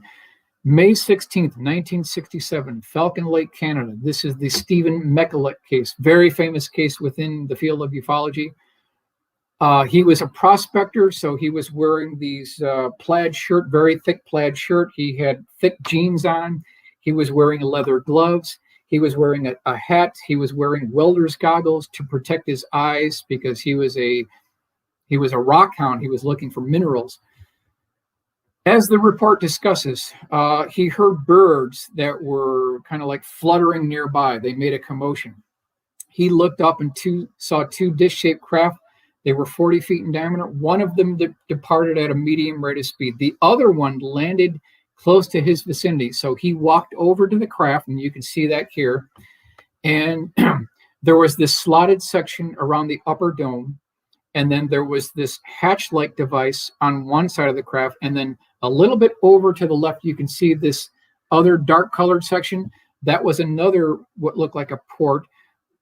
May 16th, 1967, Falcon Lake, Canada. This is the Stephen Michelin case, very famous case within the field of ufology. He was a prospector, so he was wearing these plaid shirt, very thick plaid shirt. He had thick jeans on. He was wearing leather gloves. He was wearing a hat. He was wearing welder's goggles to protect his eyes because he was a rock hound. He was looking for minerals. As the report discusses, he heard birds that were kind of like fluttering nearby. They made a commotion. He looked up and saw two dish-shaped craft. They were 40 feet in diameter. One of them departed at a medium rate of speed. The other one landed close to his vicinity. So he walked over to the craft, and you can see that here. And there was this slotted section around the upper dome. And then there was this hatch-like device on one side of the craft. And then a little bit over to the left, you can see this other dark-colored section. That was another, what looked like a port,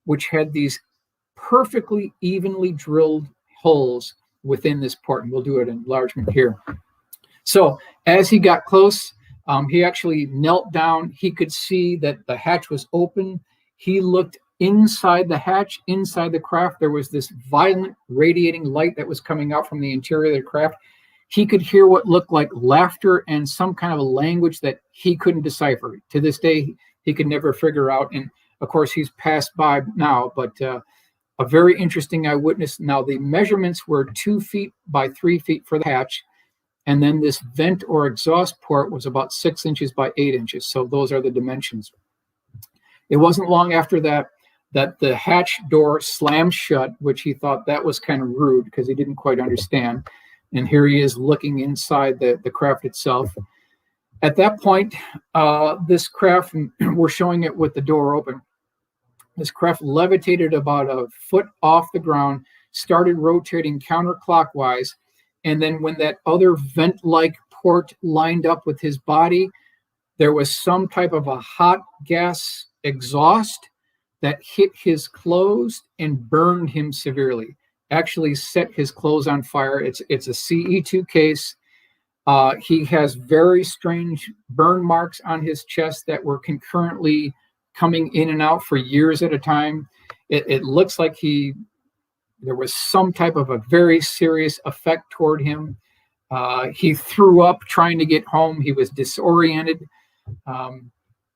which had these perfectly evenly drilled holes within this port. And we'll do an enlargement here. So as he got close, he actually knelt down. He could see that the hatch was open. He looked inside the hatch, inside the craft. There was this violent radiating light that was coming out from the interior of the craft. He could hear what looked like laughter and some kind of a language that he couldn't decipher. To this day, he could never figure out. And of course, he's passed by now, but a very interesting eyewitness. Now, the measurements were 2 feet by 3 feet for the hatch. And then this vent or exhaust port was about 6 inches by 8 inches. So those are the dimensions. It wasn't long after that the hatch door slammed shut, which he thought that was kind of rude because he didn't quite understand. And here he is looking inside the craft itself. At that point, this craft, we're showing it with the door open. This craft levitated about a foot off the ground, started rotating counterclockwise. And then when that other vent-like port lined up with his body, there was some type of a hot gas exhaust that hit his clothes and burned him severely. Actually set his clothes on fire. It's a CE2 case. He has very strange burn marks on his chest that were concurrently coming in and out for years at a time. It looks like he There was some type of a very serious effect toward him. He threw up trying to get home. He was disoriented.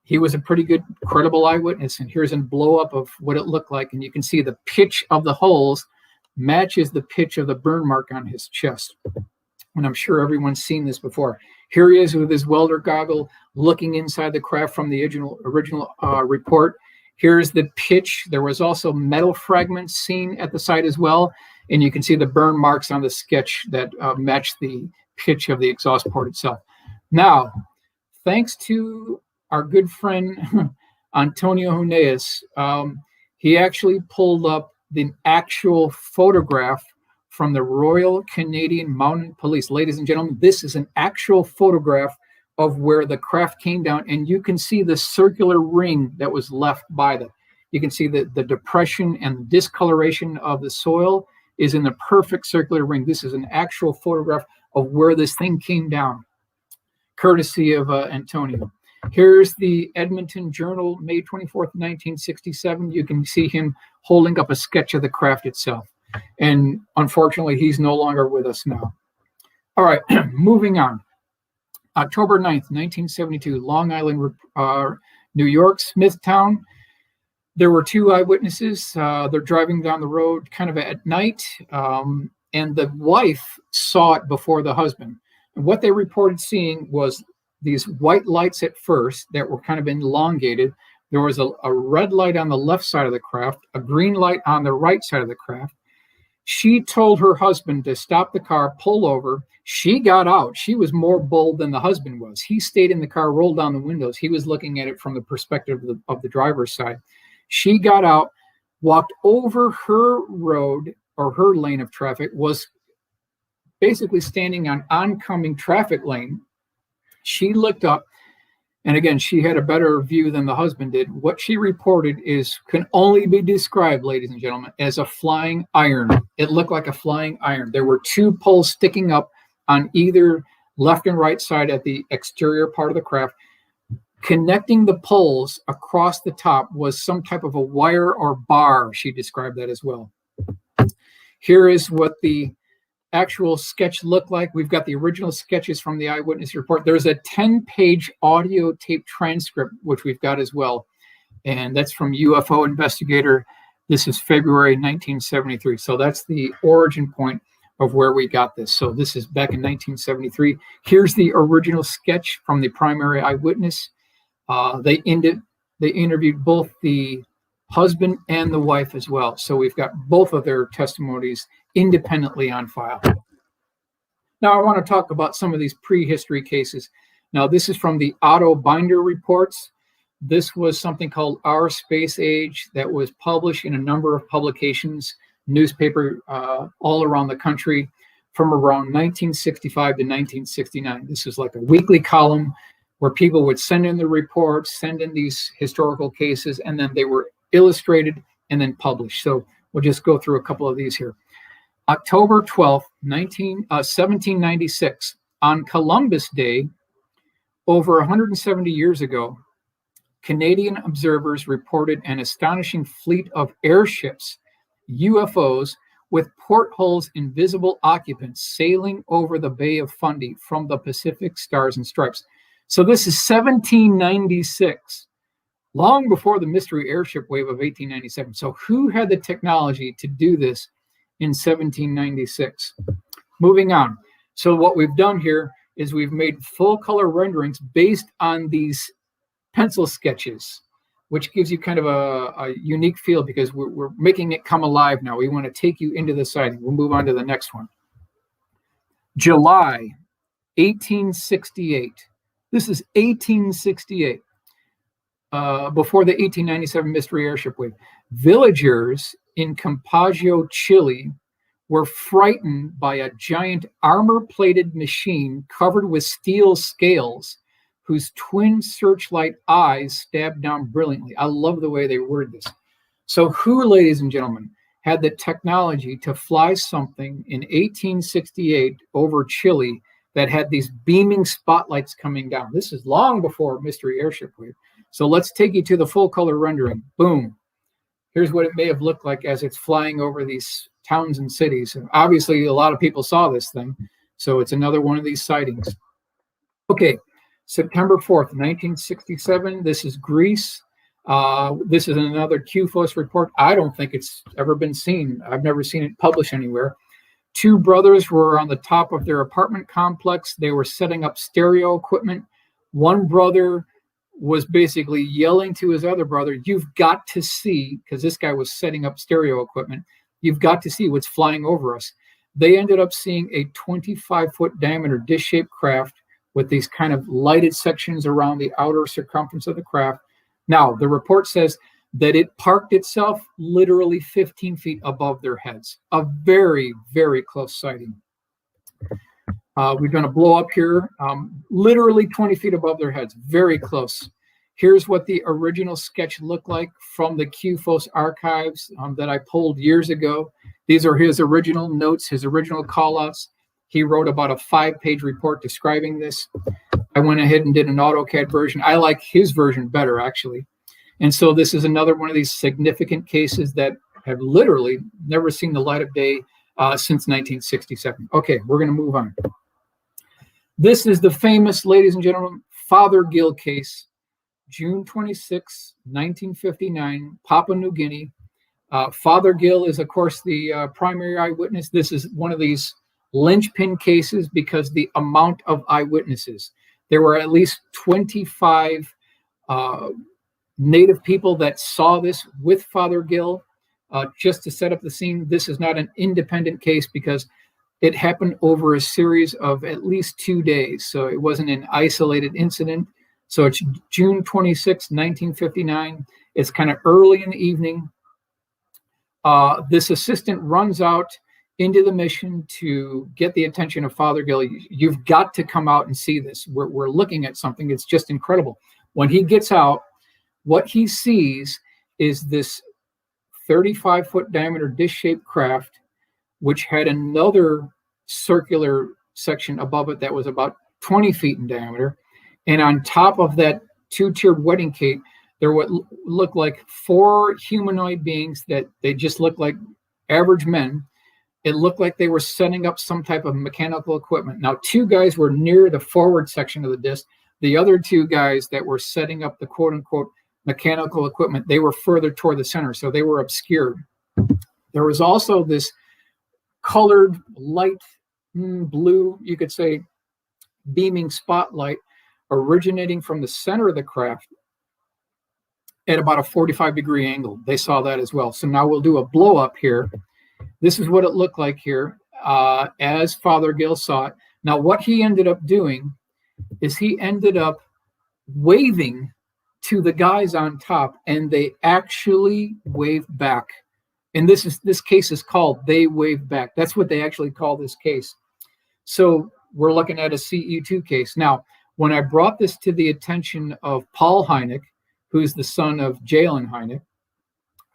He was a pretty good, credible eyewitness. And here's a blow up of what it looked like. And you can see the pitch of the holes matches the pitch of the burn mark on his chest. And I'm sure everyone's seen this before. Here he is with his welder goggle looking inside the craft from the original report. Here's the pitch. There was also metal fragments seen at the site as well. And you can see the burn marks on the sketch that match the pitch of the exhaust port itself. Now, thanks to our good friend, Antonio Huneas, he actually pulled up the actual photograph from the Royal Canadian Mounted Police. Ladies and gentlemen, this is an actual photograph of where the craft came down, and you can see the circular ring that was left by them. You can see the depression and discoloration of the soil is in the perfect circular ring. This is an actual photograph of where this thing came down, courtesy of Antonio. Here's the Edmonton Journal, May 24th, 1967. You can see him holding up a sketch of the craft itself. And unfortunately, he's no longer with us now. All right, moving on. October 9th, 1972, Long Island, New York, Smithtown. There were two eyewitnesses. They're driving down the road kind of at night, and the wife saw it before the husband. And what they reported seeing was these white lights at first that were kind of elongated. There was a red light on the left side of the craft, a green light on the right side of the craft. She told her husband to stop the car, pull over. She got out. She was more bold than the husband was. He stayed in the car, rolled down the windows. He was looking at it from the perspective of the driver's side. She got out, walked over her road or her lane of traffic, was basically standing on oncoming traffic lane. She looked up, and again, she had a better view than the husband did. What she reported can only be described, ladies and gentlemen, as a flying iron. It looked like a flying iron. There were two poles sticking up on either left and right side at the exterior part of the craft. Connecting the poles across the top was some type of a wire or bar. She described that as well. Here is what the actual sketch looked like. We've got the original sketches from the Eyewitness report. There's a 10-page audio tape transcript, which we've got as well. And that's from UFO Investigator. This is February 1973. So that's the origin point of where we got this. So this is back in 1973. Here's the original sketch from the primary eyewitness. They interviewed both the husband and the wife as well. So we've got both of their testimonies independently on file. Now I want to talk about some of these prehistory cases. Now this is from the Otto Binder reports. This was something called Our Space Age that was published in a number of publications, newspaper all around the country from around 1965 to 1969. This is like a weekly column where people would send in the reports, send in these historical cases, and then they were illustrated and then published. So we'll just go through a couple of these here. October 12th, 1796, on Columbus Day, over 170 years ago, Canadian observers reported an astonishing fleet of airships, UFOs, with portholes and visible occupants sailing over the Bay of Fundy from the Pacific Stars and Stripes. So this is 1796, long before the mystery airship wave of 1897. So who had the technology to do this in 1796? Moving on. So what we've done here is we've made full color renderings based on these pencil sketches, which gives you kind of a unique feel because we're making it come alive now. We want to take you into the sighting. We'll move on to the next one. July 1868. This is 1868, before the 1897 mystery airship wave. Villagers in Campeggio, Chile, were frightened by a giant armor-plated machine covered with steel scales whose twin searchlight eyes stabbed down brilliantly. I love the way they word this. So who, ladies and gentlemen, had the technology to fly something in 1868 over Chile that had these beaming spotlights coming down? This is long before mystery airship wave. So let's take you to the full color rendering. Boom. Here's what it may have looked like as it's flying over these towns and cities. And obviously, a lot of people saw this thing. So it's another one of these sightings. Okay, September 4th, 1967. This is Greece. This is another QFOS report. I don't think it's ever been seen. I've never seen it published anywhere. Two brothers were on the top of their apartment complex. They were setting up stereo equipment. One brother was basically yelling to his other brother, "You've got to see," because this guy was setting up stereo equipment, "you've got to see what's flying over us." They ended up seeing a 25-foot diameter dish-shaped craft with these kind of lighted sections around the outer circumference of the craft. Now, the report says that it parked itself literally 15 feet above their heads. A very, very close sighting. We've done a blow up here, literally 20 feet above their heads, very close. Here's what the original sketch looked like from the QFOS archives that I pulled years ago. These are his original notes, his original callouts. He wrote about a 5-page report describing this. I went ahead and did an AutoCAD version. I like his version better, actually. And so this is another one of these significant cases that have literally never seen the light of day since 1967. Okay, we're going to move on. This is the famous, ladies and gentlemen, Father Gill case, June 26, 1959, Papua New Guinea. Father Gill is, of course, the primary eyewitness. This is one of these linchpin cases because the amount of eyewitnesses. There were at least 25 Native people that saw this with Father Gill. Just to set up the scene, this is not an independent case because it happened over a series of at least 2 days. So it wasn't an isolated incident. So it's June 26, 1959. It's kind of early in the evening. This assistant runs out into the mission to get the attention of Father Gill. You've got to come out and see this. We're looking at something. It's just incredible. When he gets out, what he sees is this 35-foot diameter dish-shaped craft, which had another circular section above it that was about 20 feet in diameter. And on top of that two-tiered wedding cake, there would look like 4 humanoid beings that they just looked like average men. It looked like they were setting up some type of mechanical equipment. Now, 2 guys were near the forward section of the disc. The other 2 guys that were setting up the quote-unquote mechanical equipment, they were further toward the center, so they were obscured. There was also this colored light blue, you could say, beaming spotlight originating from the center of the craft at about a 45-degree angle. They saw that as well. So now we'll do a blow up here. This is what it looked like here as Father Gill saw it. Now, what he ended up doing is he ended up waving to the guys on top, and they actually waved back. And this case is called They Waved Back. That's what they actually call this case. So we're looking at a CE2 case. Now, when I brought this to the attention of Paul Hynek, who's the son of Jalen Hynek,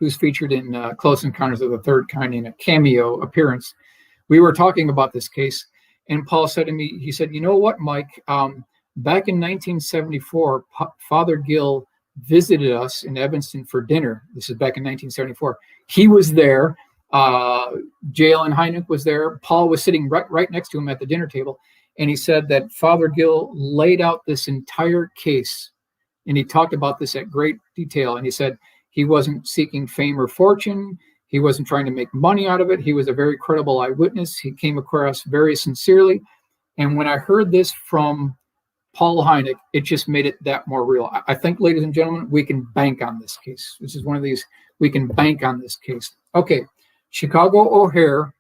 who's featured in Close Encounters of the Third Kind in a cameo appearance, we were talking about this case. And Paul said to me, he said, "You know what, Mike? Back in 1974, Father Gill visited us in Evanston for dinner." This is back in 1974. He was there. Jalen Hynek was there. Paul was sitting right next to him at the dinner table. And he said that Father Gill laid out this entire case. And he talked about this at great detail. And he said he wasn't seeking fame or fortune. He wasn't trying to make money out of it. He was a very credible eyewitness. He came across very sincerely. And when I heard this from Paul Hynek, it just made it that more real. I think, ladies and gentlemen, we can bank on this case. This is one of these, we can bank on this case. Okay, Chicago O'Hare,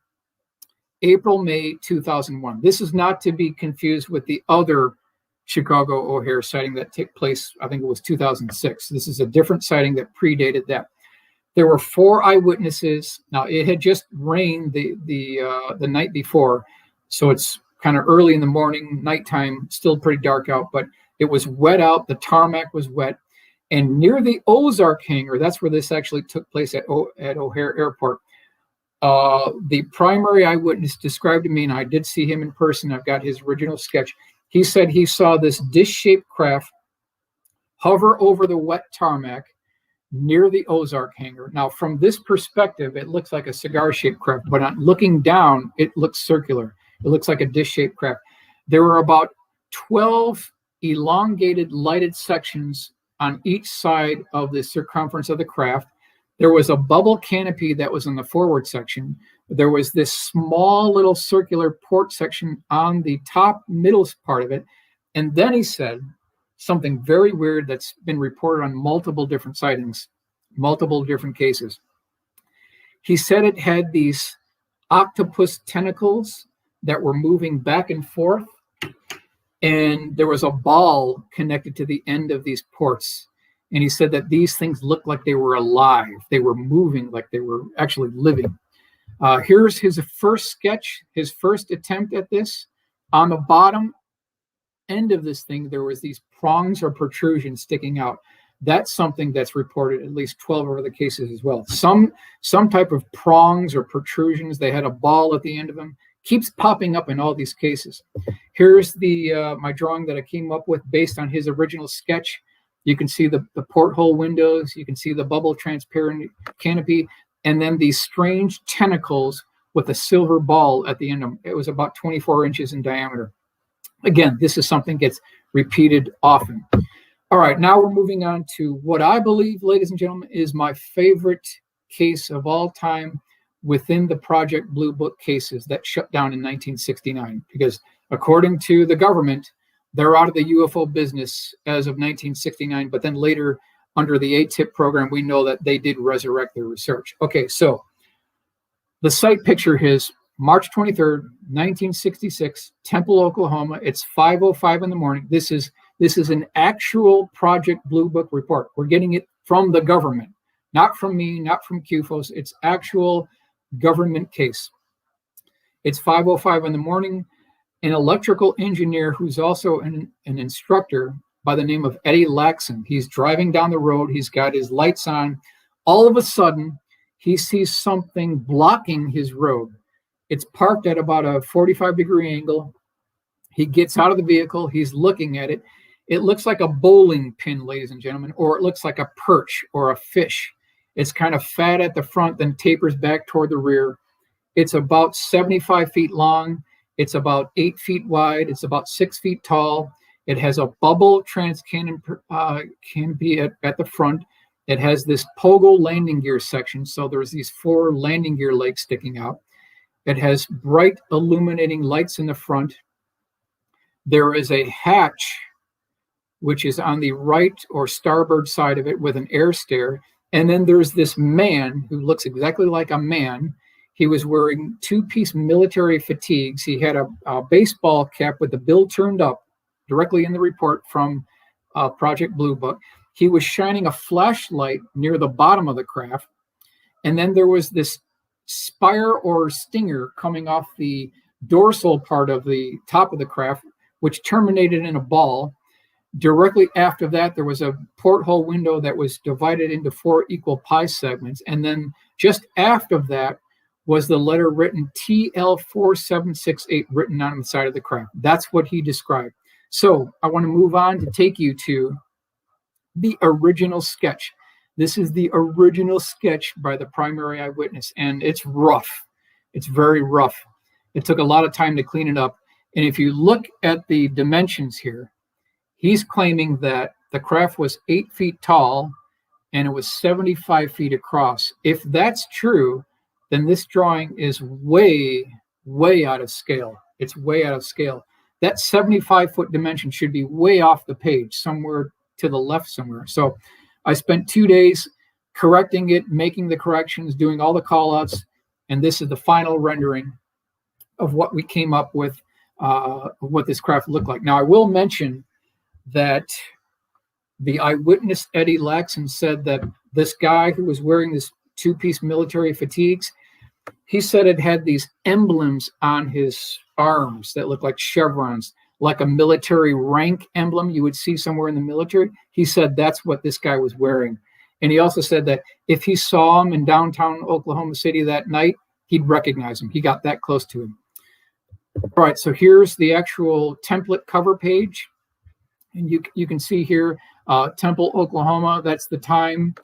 April, May 2001. This is not to be confused with the other Chicago O'Hare sighting that took place, I think it was 2006. This is a different sighting that predated that. There were 4 eyewitnesses. Now, it had just rained the night before, so it's kind of early in the morning, nighttime, still pretty dark out, but it was wet out. The tarmac was wet. And near the Ozark hangar, that's where this actually took place at O'Hare Airport. The primary eyewitness described to me, and I did see him in person. I've got his original sketch. He said he saw this dish-shaped craft hover over the wet tarmac, near the Ozark hangar. Now, from this perspective, it looks like a cigar-shaped craft, but on looking down, it looks circular. It looks like a dish-shaped craft. There were about 12 elongated lighted sections on each side of the circumference of the craft. There was a bubble canopy that was in the forward section. There was this small little circular port section on the top middle part of it. And then he said something very weird that's been reported on multiple different sightings, multiple different cases. He said it had these octopus tentacles that were moving back and forth, and there was a ball connected to the end of these ports. And he said that these things looked like they were alive. They were moving like they were actually living. Here's his first sketch, his first attempt at this. On the bottom end of this thing, there was these prongs or protrusions sticking out. That's something that's reported at least 12 of the cases as well. Some type of prongs or protrusions. They had a ball at the end of them. Keeps popping up in all these cases. Here's the my drawing that I came up with based on his original sketch. You can see the porthole windows. You can see the bubble transparent canopy, and then these strange tentacles with a silver ball at the end of them. It was about 24 inches in diameter. Again, this is something that gets repeated often. All right, now we're moving on to what I believe, ladies and gentlemen, is my favorite case of all time within the Project Blue Book cases that shut down in 1969. Because according to the government, they're out of the UFO business as of 1969, but then later under the ATIP program, we know that they did resurrect their research. Okay, so the site picture is March 23rd, 1966, Temple, Oklahoma. It's 5:05 in the morning. This is an actual Project Blue Book report. We're getting it from the government, not from me, not from CUFOS. It's actual government case. It's 5:05 in the morning. An electrical engineer who's also an instructor by the name of Eddie Laxon. He's driving down the road. He's got his lights on. All of a sudden, he sees something blocking his road. It's parked at about a 45-degree angle. He gets out of the vehicle. He's looking at it. It looks like a bowling pin, ladies and gentlemen, or it looks like a perch or a fish. It's kind of fat at the front, then tapers back toward the rear. It's about 75 feet long. It's about 8 feet wide. It's about 6 feet tall. It has a bubble canopy at the front. It has this pogo landing gear section. So there's these 4 landing gear legs sticking out. It has bright illuminating lights in the front. There is a hatch, which is on the right or starboard side of it with an air stair. And then there's this man who looks exactly like a man. He was wearing 2-piece military fatigues. He had a baseball cap with the bill turned up, directly in the report from Project Blue Book. He was shining a flashlight near the bottom of the craft. And then there was this spire or stinger coming off the dorsal part of the top of the craft, which terminated in a ball. Directly after that, there was a porthole window that was divided into 4 equal pie segments. And then just after that was the letter written TL4768 written on the side of the craft. That's what he described. So I want to move on to take you to the original sketch. This is the original sketch by the primary eyewitness, and it's rough. It's very rough. It took a lot of time to clean it up. And if you look at the dimensions here, he's claiming that the craft was 8 feet tall and it was 75 feet across. If that's true, then this drawing is way, way out of scale. It's way out of scale. That 75-foot dimension should be way off the page, somewhere to the left somewhere. So I spent 2 days correcting it, making the corrections, doing all the call-outs, and this is the final rendering of what we came up with, what this craft looked like. Now, I will mention that the eyewitness, Eddie Laxon, said that this guy who was wearing this 2-piece military fatigues, he said it had these emblems on his arms that looked like chevrons, like a military rank emblem you would see somewhere in the military. He said that's what this guy was wearing. And he also said that if he saw him in downtown Oklahoma City that night, he'd recognize him. He got that close to him. All right, so here's the actual template cover page. And you can see here, Temple, Oklahoma, that's the time.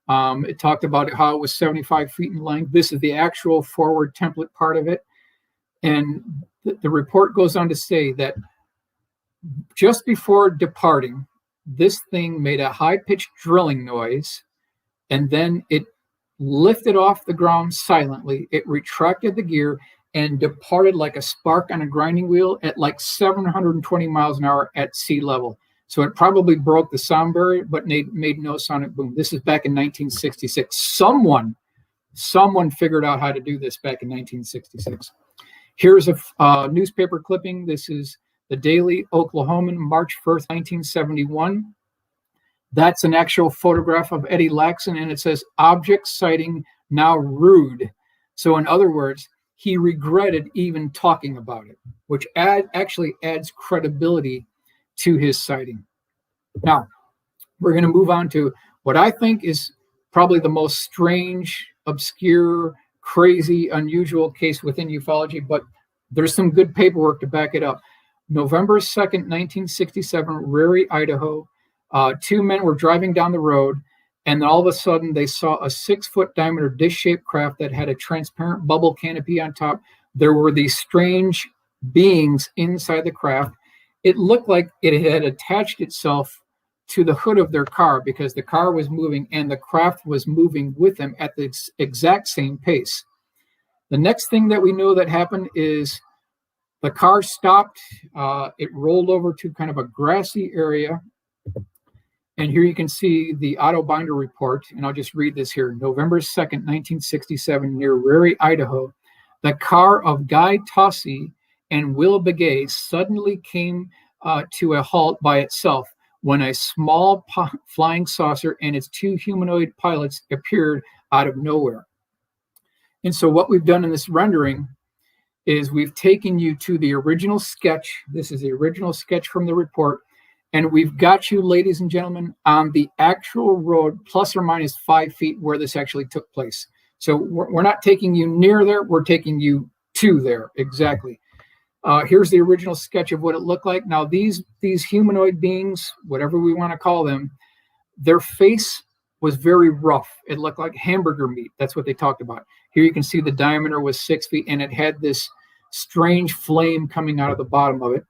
It talked about how it was 75 feet in length. This is the actual forward template part of it. And the report goes on to say that just before departing, this thing made a high-pitched drilling noise, and then it lifted off the ground silently. It retracted the gear and departed like a spark on a grinding wheel at like 720 miles an hour at sea level. So it probably broke the sound barrier, but made no sonic boom. This is back in 1966. Someone figured out how to do this back in 1966. Here's a newspaper clipping. This is the Daily Oklahoman, March 1st, 1971. That's an actual photograph of Eddie Laxon, and it says, "Object sighting now rude." So in other words, he regretted even talking about it, which actually adds credibility to his sighting. Now, we're going to move on to what I think is probably the most strange, obscure, crazy, unusual case within ufology, but there's some good paperwork to back it up. November 2nd, 1967, Rary, Idaho. Two men were driving down the road, and then all of a sudden they saw a 6-foot diameter dish-shaped craft that had a transparent bubble canopy on top. There were these strange beings inside the craft. It looked like it had attached itself to the hood of their car because the car was moving and the craft was moving with them at the exact same pace. The next thing that we know that happened is the car stopped. It rolled over to kind of a grassy area. And here you can see the Otto Binder report, and I'll just read this here. November 2nd, 1967, near Rary, Idaho, the car of Guy Tossie and Will Begay suddenly came to a halt by itself when a small flying saucer and its two humanoid pilots appeared out of nowhere. And so what we've done in this rendering is we've taken you to the original sketch. This is the original sketch from the report. And we've got you, ladies and gentlemen, on the actual road, plus or minus 5 feet where this actually took place. So we're not taking you near there. We're taking you to there. Exactly. Here's the original sketch of what it looked like. Now, these humanoid beings, whatever we want to call them, their face was very rough. It looked like hamburger meat. That's what they talked about. Here you can see the diameter was 6 feet, and it had this strange flame coming out of the bottom of it.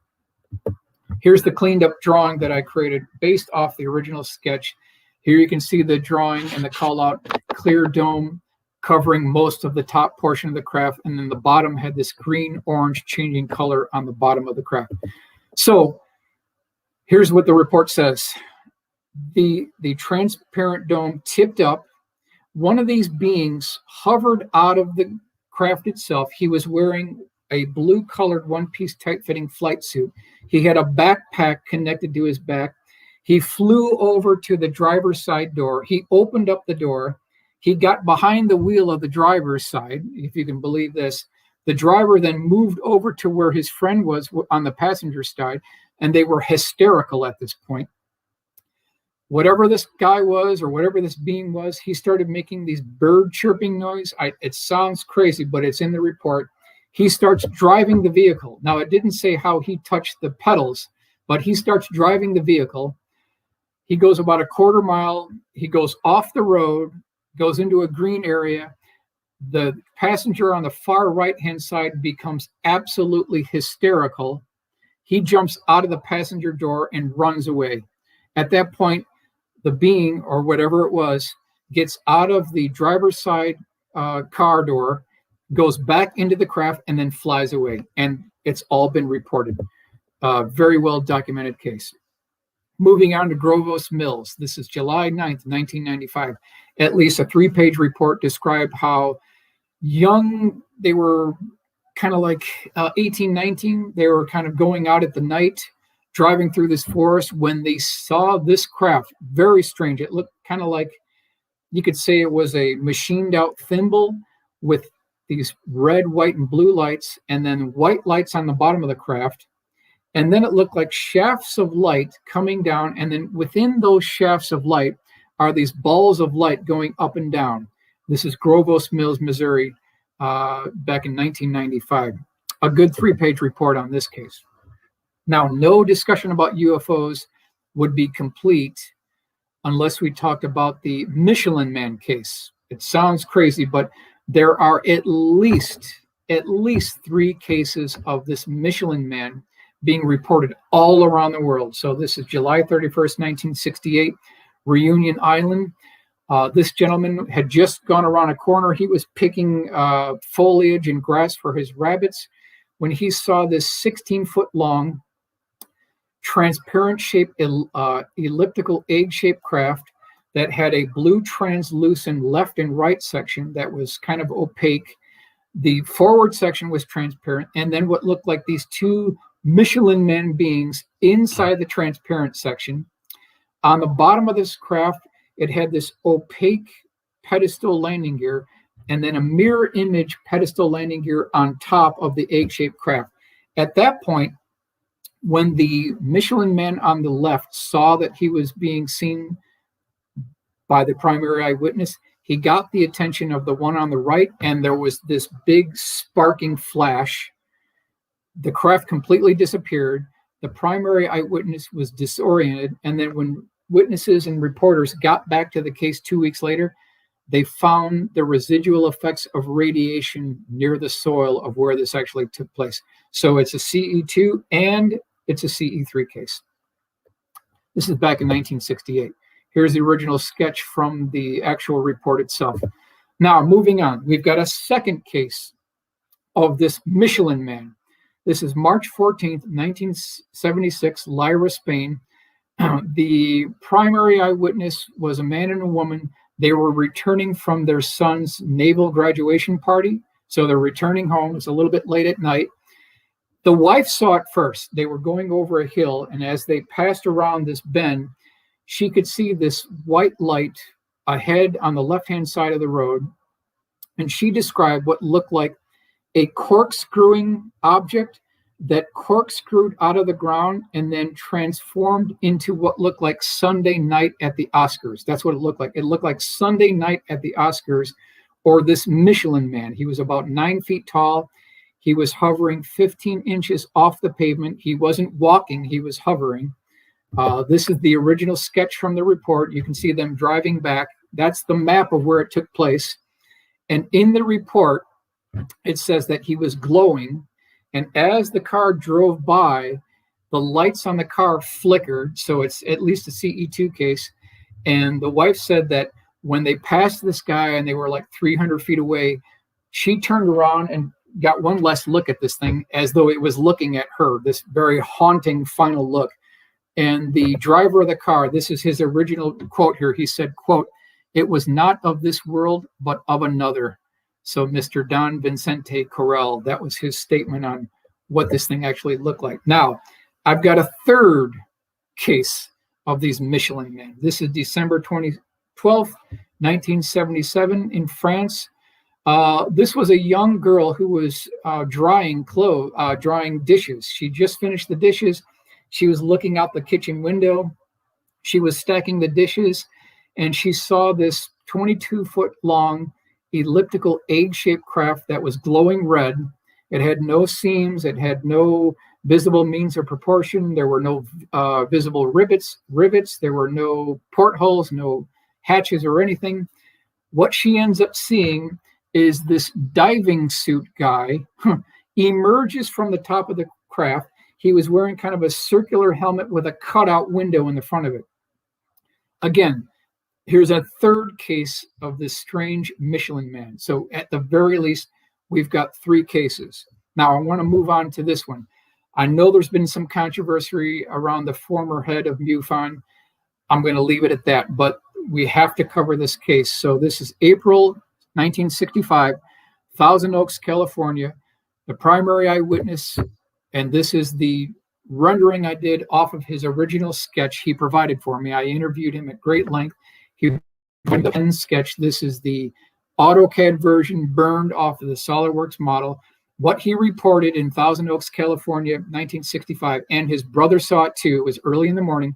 Here's the cleaned up drawing that I created based off the original sketch. Here you can see the drawing and the call out, clear dome covering most of the top portion of the craft. And then the bottom had this green, orange changing color on the bottom of the craft. So here's what the report says. The transparent dome tipped up. One of these beings hovered out of the craft itself. He was wearing a blue-colored one-piece tight-fitting flight suit. He had a backpack connected to his back. He flew over to the driver's side door. He opened up the door. He got behind the wheel of the driver's side, if you can believe this. The driver then moved over to where his friend was on the passenger side, and they were hysterical at this point. Whatever this guy was or whatever this being was, he started making these bird chirping noise. It sounds crazy, but it's in the report. He starts driving the vehicle. Now, it didn't say how he touched the pedals, but he starts driving the vehicle. He goes about a quarter mile. He goes off the road, goes into a green area. The passenger on the far right-hand side becomes absolutely hysterical. He jumps out of the passenger door and runs away. At that point, the being, or whatever it was, gets out of the driver's side car door, goes back into the craft, and then flies away. And it's all been reported. Very well documented case. Moving on to Grovos Mills. This is July 9th, 1995. At least a 3-page report described how young they were, kind of like 18, 19. They were kind of going out at the night, driving through this forest when they saw this craft. Very strange. It looked kind of like, you could say it was a machined out thimble with these red, white, and blue lights, and then white lights on the bottom of the craft. And then it looked like shafts of light coming down, and then within those shafts of light are these balls of light going up and down. This is Grovos Mills, Missouri, back in 1995. A good 3-page report on this case. Now, no discussion about UFOs would be complete unless we talked about the Michelin Man case. It sounds crazy, but there are at least 3 cases of this Michelin Man being reported all around the world. So this is July 31st, 1968, Reunion Island. This gentleman had just gone around a corner. He was picking foliage and grass for his rabbits when he saw this 16-foot long, transparent shaped, elliptical egg-shaped craft that had a blue translucent left and right section that was kind of opaque. The forward section was transparent, and then what looked like these 2 Michelin Man beings inside the transparent section. On the bottom of this craft, it had this opaque pedestal landing gear, and then a mirror image pedestal landing gear on top of the egg-shaped craft. At that point, when the Michelin Man on the left saw that he was being seen by the primary eyewitness, he got the attention of the one on the right, and there was this big sparking flash. The craft completely disappeared. The primary eyewitness was disoriented, and then when witnesses and reporters got back to the case 2 weeks later, they found the residual effects of radiation near the soil of where this actually took place. So it's a CE2 and it's a CE3 case. This is back in 1968. Here's the original sketch from the actual report itself. Now, moving on, we've got a second case of this Michelin Man. This is March 14th, 1976, Lyra, Spain. The primary eyewitness was a man and a woman. They were returning from their son's naval graduation party. So they're returning home. It's a little bit late at night. The wife saw it first. They were going over a hill, and as they passed around this bend, she could see this white light ahead on the left-hand side of the road. And she described what looked like a corkscrewing object that corkscrewed out of the ground and then transformed into what looked like Sunday night at the Oscars. That's what it looked like. It looked like Sunday night at the Oscars, or this Michelin Man. He was about 9 feet tall. He was hovering 15 inches off the pavement. He wasn't walking, he was hovering. This is the original sketch from the report. You can see them driving back. That's the map of where it took place. And in the report, it says that he was glowing. And as the car drove by, the lights on the car flickered. So it's at least a CE2 case. And the wife said that when they passed this guy and they were like 300 feet away, she turned around and got one last look at this thing as though it was looking at her, this very haunting final look. And the driver of the car, this is his original quote here. He said, quote, "It was not of this world, but of another." So Mr. Don Vincente Correll, that was his statement on what this thing actually looked like. Now, I've got a third case of these Michelin Men. This is December 12th, 1977 in France. This was a young girl who was drying dishes. She just finished the dishes. She was looking out the kitchen window. She was stacking the dishes, and she saw this 22-foot long elliptical egg-shaped craft that was glowing red. It had no seams. It had no visible means of proportion. There were no visible rivets. There were no portholes, no hatches or anything. What she ends up seeing is this diving suit guy emerges from the top of the craft. He was wearing kind of a circular helmet with a cutout window in the front of it. Again, here's a third case of this strange Michelin Man. So at the very least, we've got 3 cases. Now I want to move on to this one. I know there's been some controversy around the former head of MUFON. I'm going to leave it at that, but we have to cover this case. So this is April 1965, Thousand Oaks, California. The primary eyewitness, and this is the rendering I did off of his original sketch he provided for me. I interviewed him at great length. He did the pen sketch. This is the AutoCAD version burned off of the SolidWorks model. What he reported in Thousand Oaks, California, 1965, and his brother saw it too. It was early in the morning,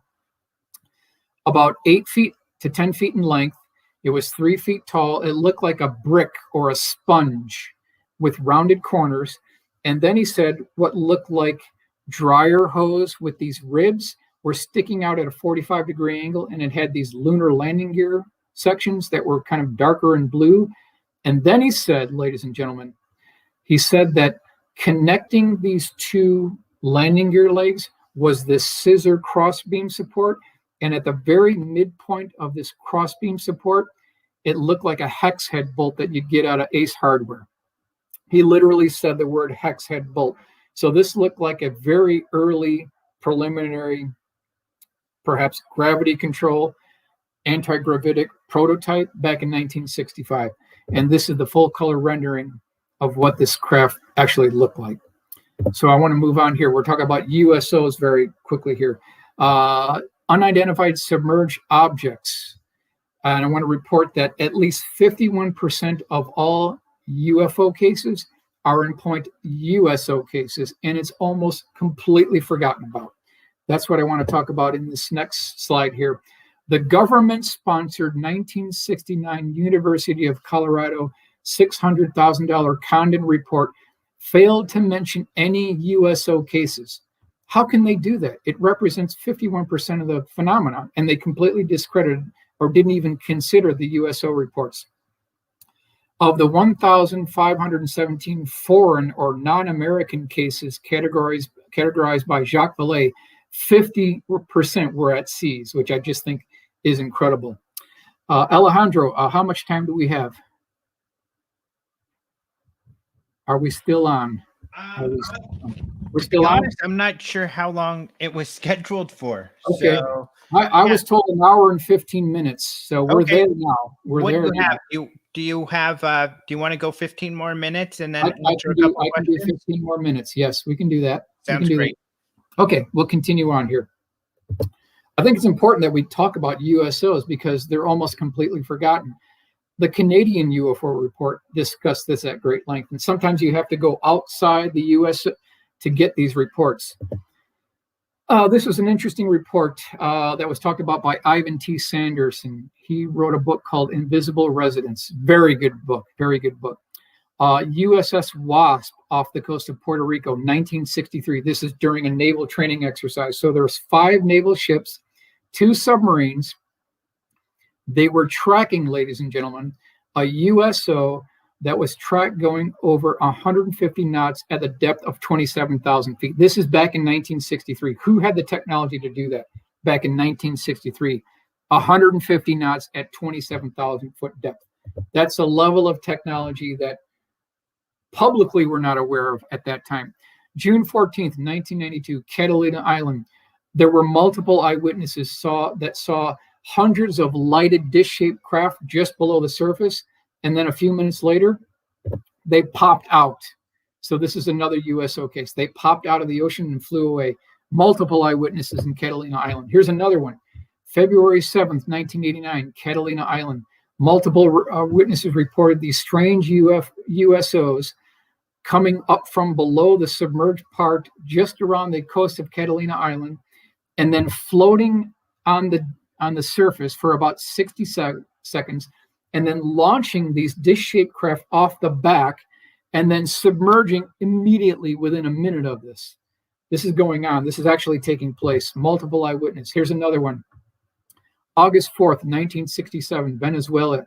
about 8 feet to 10 feet in length. It was 3 feet tall. It looked like a brick or a sponge with rounded corners. And then he said what looked like dryer hose with these ribs were sticking out at a 45-degree angle, and it had these lunar landing gear sections that were kind of darker and blue. And then he said, ladies and gentlemen, he said that connecting these two landing gear legs was this scissor crossbeam support. And at the very midpoint of this crossbeam support, it looked like a hex head bolt that you'd get out of Ace Hardware. He literally said the word hex head bolt. So this looked like a very early preliminary, perhaps gravity control, anti-gravitic prototype back in 1965. And this is the full color rendering of what this craft actually looked like. So I want to move on here. We're talking about USOs very quickly here. Unidentified submerged objects. And I want to report that at least 51% of all UFO cases are in point USO cases, and it's almost completely forgotten about. That's what I want to talk about in this next slide here. The government-sponsored 1969 University of Colorado $600,000 Condon report failed to mention any USO cases. How can they do that? It represents 51% of the phenomenon, and they completely discredited or didn't even consider the USO reports. Of the 1,517 foreign or non-American cases categorized by Jacques Vallée, 50% were at seas, which I just think is incredible. Alejandro, how much time do we have? Are we still on? We're still on? I'm not sure how long it was scheduled for. Okay. So, I was told an hour and 15 minutes. So we're there now. We're there now. Do you want to go 15 more minutes and then I can do 15 more minutes. Yes, we can do that. Sounds great. That. Okay, we'll continue on here. I think it's important that we talk about USOs because they're almost completely forgotten. The Canadian UFO report discussed this at great length, and sometimes you have to go outside the U.S. to get these reports. This was an interesting report that was talked about by Ivan T. Sanderson. He wrote a book called Invisible Residents. Very good book, very good book. USS Wasp off the coast of Puerto Rico, 1963. This is during a naval training exercise. So there's 5 naval ships, 2 submarines. They were tracking, ladies and gentlemen, a USO that was tracked going over 150 knots at the depth of 27,000 feet. This is back in 1963. Who had the technology to do that back in 1963? 150 knots at 27,000 foot depth. That's a level of technology that publicly we're not aware of at that time. June 14th, 1992, Catalina Island. There were multiple eyewitnesses that saw hundreds of lighted dish-shaped craft just below the surface. And then a few minutes later, they popped out. So this is another USO case. They popped out of the ocean and flew away. Multiple eyewitnesses in Catalina Island. Here's another one. February 7th, 1989, Catalina Island. Multiple witnesses reported these strange USOs coming up from below the submerged part just around the coast of Catalina Island and then floating on the surface for about 60 seconds and then launching these dish-shaped craft off the back and then submerging immediately within a minute of this. This is going on. This is actually taking place. Multiple eyewitnesses. Here's another one. August 4th, 1967, Venezuela.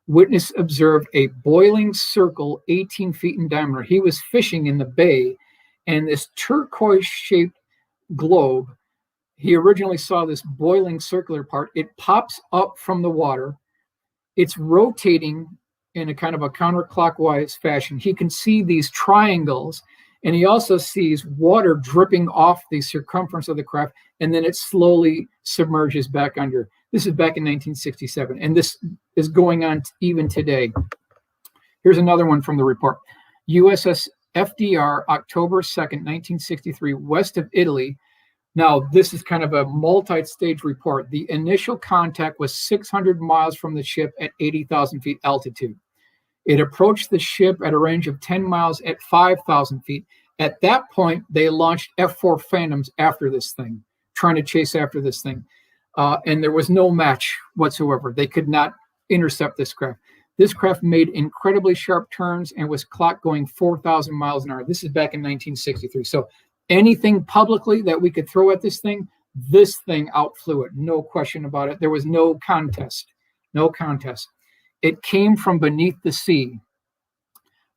Witness observed a boiling circle 18 feet in diameter. He was fishing in the bay, and this turquoise-shaped globe, he originally saw this boiling circular part. It pops up from the water. It's rotating in a kind of a counterclockwise fashion. He can see these triangles, and he also sees water dripping off the circumference of the craft, and then it slowly submerges back under. This is back in 1967, and this is going on even today. Here's another one from the report. USS FDR, October 2nd, 1963, west of Italy. Now, this is kind of a multi-stage report. The initial contact was 600 miles from the ship at 80,000 feet altitude. It approached the ship at a range of 10 miles at 5,000 feet. At that point, they launched F-4 Phantoms after this thing, trying to chase after this thing. And there was no match whatsoever. They could not intercept this craft. This craft made incredibly sharp turns and was clocked going 4,000 miles an hour. This is back in 1963. So anything publicly that we could throw at this thing, This thing outflew it, no question about it. There was no contest, no contest. It came from beneath the sea.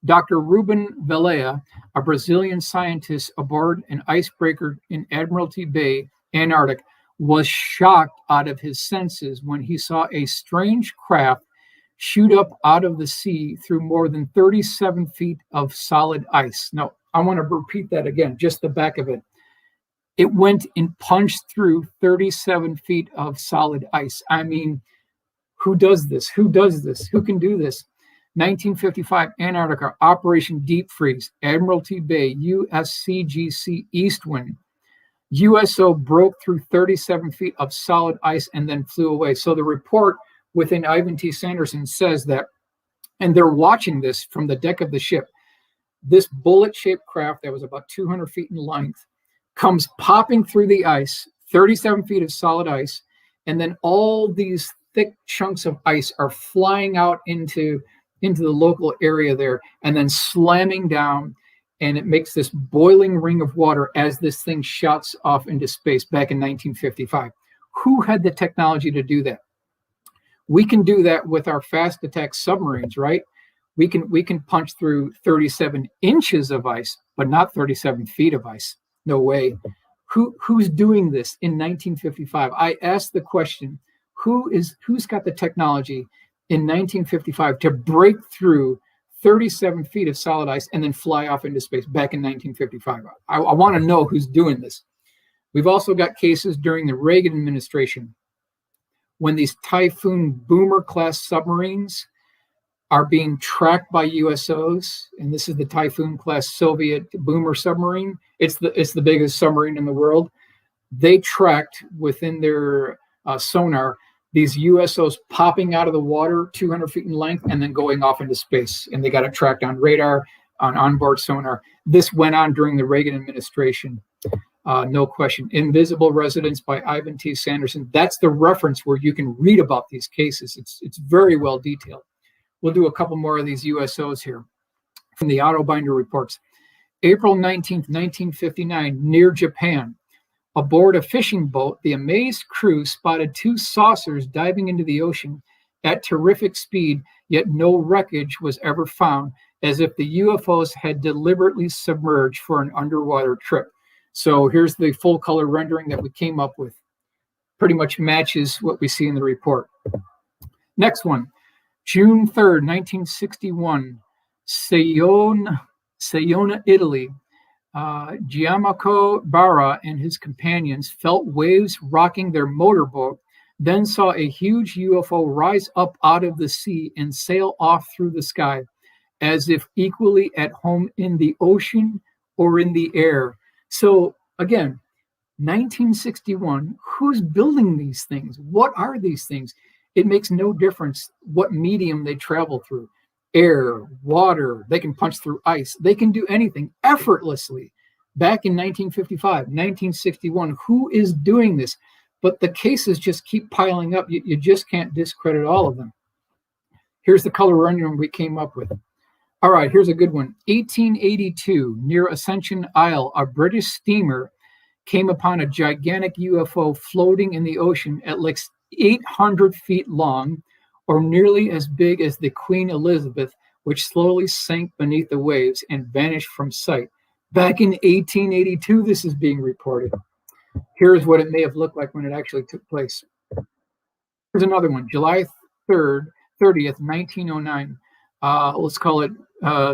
Dr. Ruben Velea, a Brazilian scientist aboard an icebreaker in Admiralty Bay, Antarctic, was shocked out of his senses when he saw a strange craft shoot up out of the sea through more than 37 feet of solid ice. Now, I want to repeat that again, just the back of it. It went and punched through 37 feet of solid ice. I mean, who does this? Who does this? Who can do this? 1955, Antarctica, Operation Deep Freeze, Admiralty Bay, USCGC Eastwind. USO broke through 37 feet of solid ice and then flew away. So the report within Ivan T. Sanderson says that, and they're watching this from the deck of the ship, this bullet-shaped craft that was about 200 feet in length comes popping through the ice, 37 feet of solid ice, and then all these thick chunks of ice are flying out into the local area there and then slamming down, and it makes this boiling ring of water as this thing shoots off into space back in 1955. Who had the technology to do that? We can do that with our fast attack submarines, right? We can punch through 37 inches of ice, but not 37 feet of ice. No way. Who's doing this in 1955? I asked the question, who's got the technology in 1955 to break through 37 feet of solid ice and then fly off into space back in 1955? I want to know who's doing this. We've also got cases during the Reagan administration when these Typhoon Boomer class submarines are being tracked by USOs, and this is the Typhoon class Soviet Boomer submarine. It's the biggest submarine in the world. They tracked within their sonar these USOs popping out of the water 200 feet in length and then going off into space. And they got it tracked on radar, on onboard sonar. This went on during the Reagan administration. No question. Invisible Residence by Ivan T. Sanderson. That's the reference where you can read about these cases. It's very well detailed. We'll do a couple more of these USOs here from the Autobinder reports. April 19th, 1959, near Japan. Aboard a fishing boat, the amazed crew spotted two saucers diving into the ocean at terrific speed, yet no wreckage was ever found, as if the UFOs had deliberately submerged for an underwater trip. So here's the full color rendering that we came up with. Pretty much matches what we see in the report. Next one, June 3rd, 1961, Sayona, Italy. Gianmarco Barra and his companions felt waves rocking their motorboat, then saw a huge UFO rise up out of the sea and sail off through the sky, as if equally at home in the ocean or in the air. So again, 1961, who's building these things? What are these things? It makes no difference what medium they travel through. Air, water, they can punch through ice. They can do anything effortlessly. Back in 1955, 1961, who is doing this? But the cases just keep piling up. You just can't discredit all of them. Here's the color rendering we came up with. All right, here's a good one. 1882, near Ascension Isle, a British steamer came upon a gigantic UFO floating in the ocean at like 800 feet long, or nearly as big as the Queen Elizabeth, which slowly sank beneath the waves and vanished from sight. Back in 1882, this is being reported. Here's what it may have looked like when it actually took place. Here's another one, July 30th, 1909. Let's call it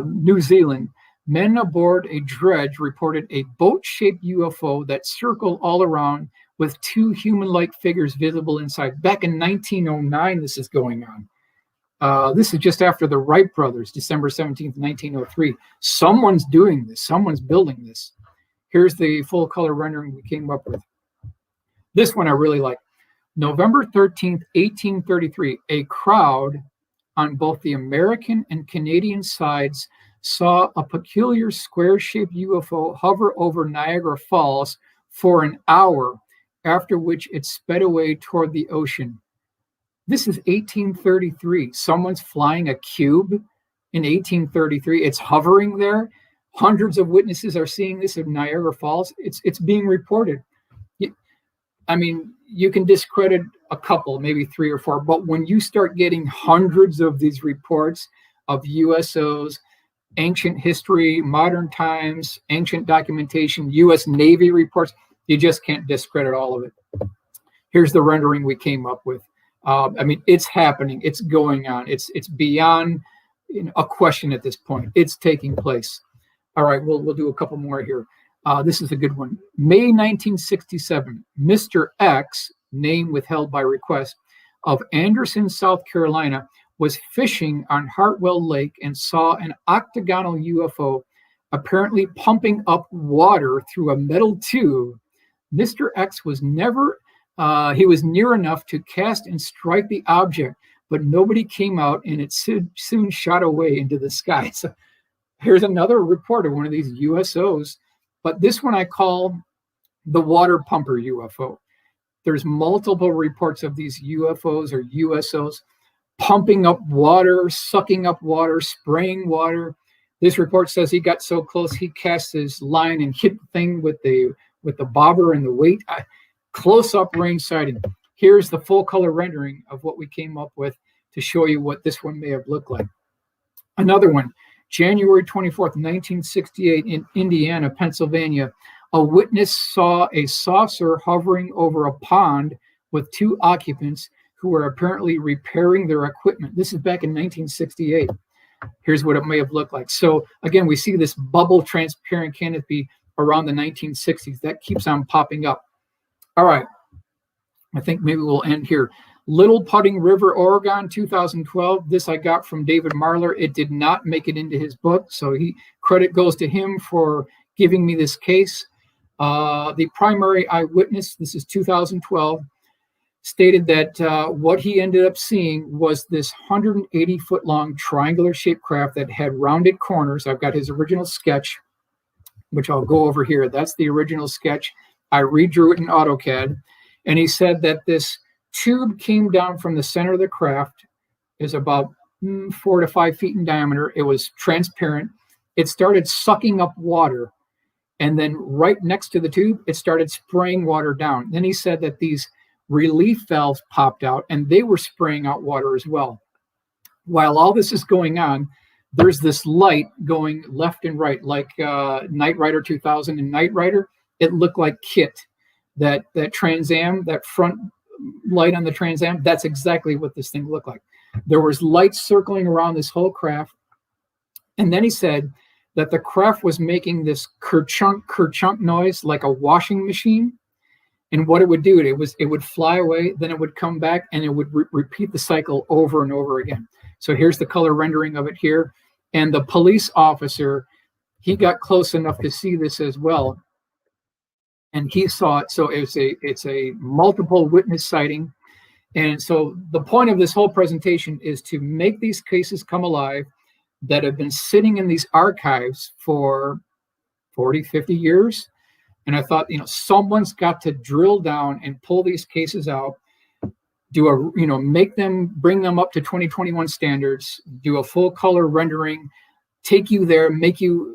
New Zealand. Men aboard a dredge reported a boat-shaped UFO that circled all around with two human-like figures visible inside. Back in 1909, this is going on. This is just after the Wright brothers, December 17th, 1903. Someone's doing this. Someone's building this. Here's the full color rendering we came up with. This one I really like. November 13th, 1833, a crowd on both the American and Canadian sides saw a peculiar square-shaped UFO hover over Niagara Falls for an hour, after which it sped away toward the ocean. This is 1833. Someone's flying a cube in 1833. It's hovering there. Hundreds of witnesses are seeing this in Niagara Falls. It's being reported. I mean, you can discredit a couple, maybe 3 or 4, but when you start getting hundreds of these reports of USOs, ancient history, modern times, ancient documentation, U.S. Navy reports, you just can't discredit all of it. Here's the rendering we came up with. I mean, it's happening. It's going on. It's beyond a question at this point. It's taking place. All right, we'll do a couple more here. This is a good one. May 1967, Mr. X, name withheld by request, of Anderson, South Carolina, was fishing on Hartwell Lake and saw an octagonal UFO apparently pumping up water through a metal tube. Mr. X was he was near enough to cast and strike the object, but nobody came out, and it soon shot away into the sky. So here's another report of one of these USOs, but this one I call the Water Pumper UFO. There's multiple reports of these UFOs or USOs pumping up water, sucking up water, spraying water. This report says he got so close he cast his line and hit the thing with the bobber and the weight. Close-up range sighting. Here's the full color rendering of what we came up with to show you what this one may have looked like. Another one, January 24th, 1968, in Indiana, Pennsylvania, a witness saw a saucer hovering over a pond with 2 occupants who were apparently repairing their equipment. This is back in 1968. Here's what it may have looked like. So again, we see this bubble transparent canopy around the 1960s. That keeps on popping up. All right, I think maybe we'll end here. Little Pudding River, Oregon, 2012. This I got from David Marler. It did not make it into his book, so credit goes to him for giving me this case. The primary eyewitness, this is 2012, stated that what he ended up seeing was this 180-foot-long triangular-shaped craft that had rounded corners. I've got his original sketch, which I'll go over here. That's the original sketch. I redrew it in AutoCAD, and he said that this tube came down from the center of the craft, is about 4 to 5 feet in diameter. It was transparent. It started sucking up water, and then right next to the tube, it started spraying water down. Then he said that these relief valves popped out, and they were spraying out water as well. While all this is going on, there's this light going left and right, like Knight Rider 2000 and Knight Rider. It looked like KITT, that Trans Am, that front light on the Trans Am. That's exactly what this thing looked like. There was lights circling around this whole craft. And then he said that the craft was making this kerchunk noise like a washing machine. And what it would do, it would fly away, then it would come back, and it would repeat the cycle over and over again. So here's the color rendering of it here. And the police officer, he got close enough to see this as well. And he saw it. So it's a multiple witness sighting. And so the point of this whole presentation is to make these cases come alive that have been sitting in these archives for 40, 50 years. And I thought, someone's got to drill down and pull these cases out, bring them up to 2021 standards, do a full color rendering, take you there, make you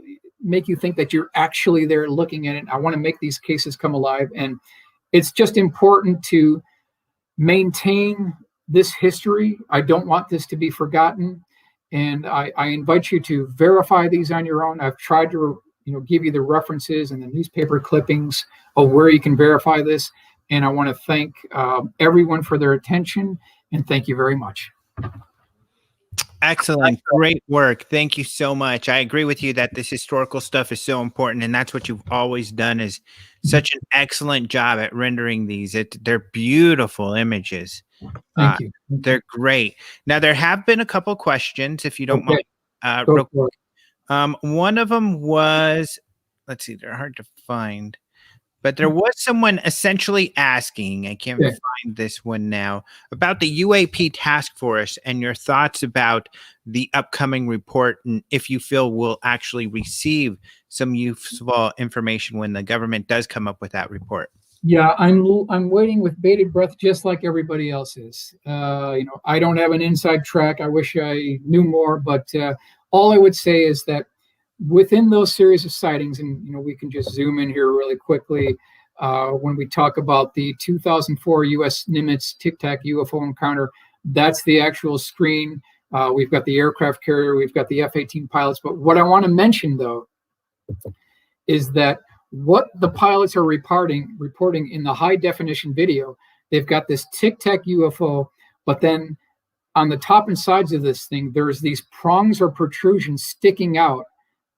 think that you're actually there looking at it. I want to make these cases come alive. And it's just important to maintain this history. I don't want this to be forgotten. And I invite you to verify these on your own. I've tried to give you the references and the newspaper clippings of where you can verify this. And I want to thank everyone for their attention, and thank you very much. Excellent. Great work. Thank you so much. I agree with you that this historical stuff is so important, and that's what you've always done, is such an excellent job at rendering these. They're beautiful images. Thank you. They're great. Now, there have been a couple questions, if you don't mind. Real quick. One of them was, let's see, they're hard to find, but there was someone essentially asking, I can't find this one now, about the UAP task force and your thoughts about the upcoming report, and if you feel we'll actually receive some useful information when the government does come up with that report. Yeah, I'm waiting with bated breath, just like everybody else is. I don't have an inside track. I wish I knew more, but all I would say is that within those series of sightings, and we can just zoom in here really quickly, When we talk about the 2004 U.S. Nimitz Tic Tac UFO encounter, that's the actual screen. We've got the aircraft carrier, we've got the F-18 pilots. But what I want to mention, though, is that what the pilots are reporting in the high definition video, they've got this Tic Tac UFO, but then on the top and sides of this thing, there's these prongs or protrusions sticking out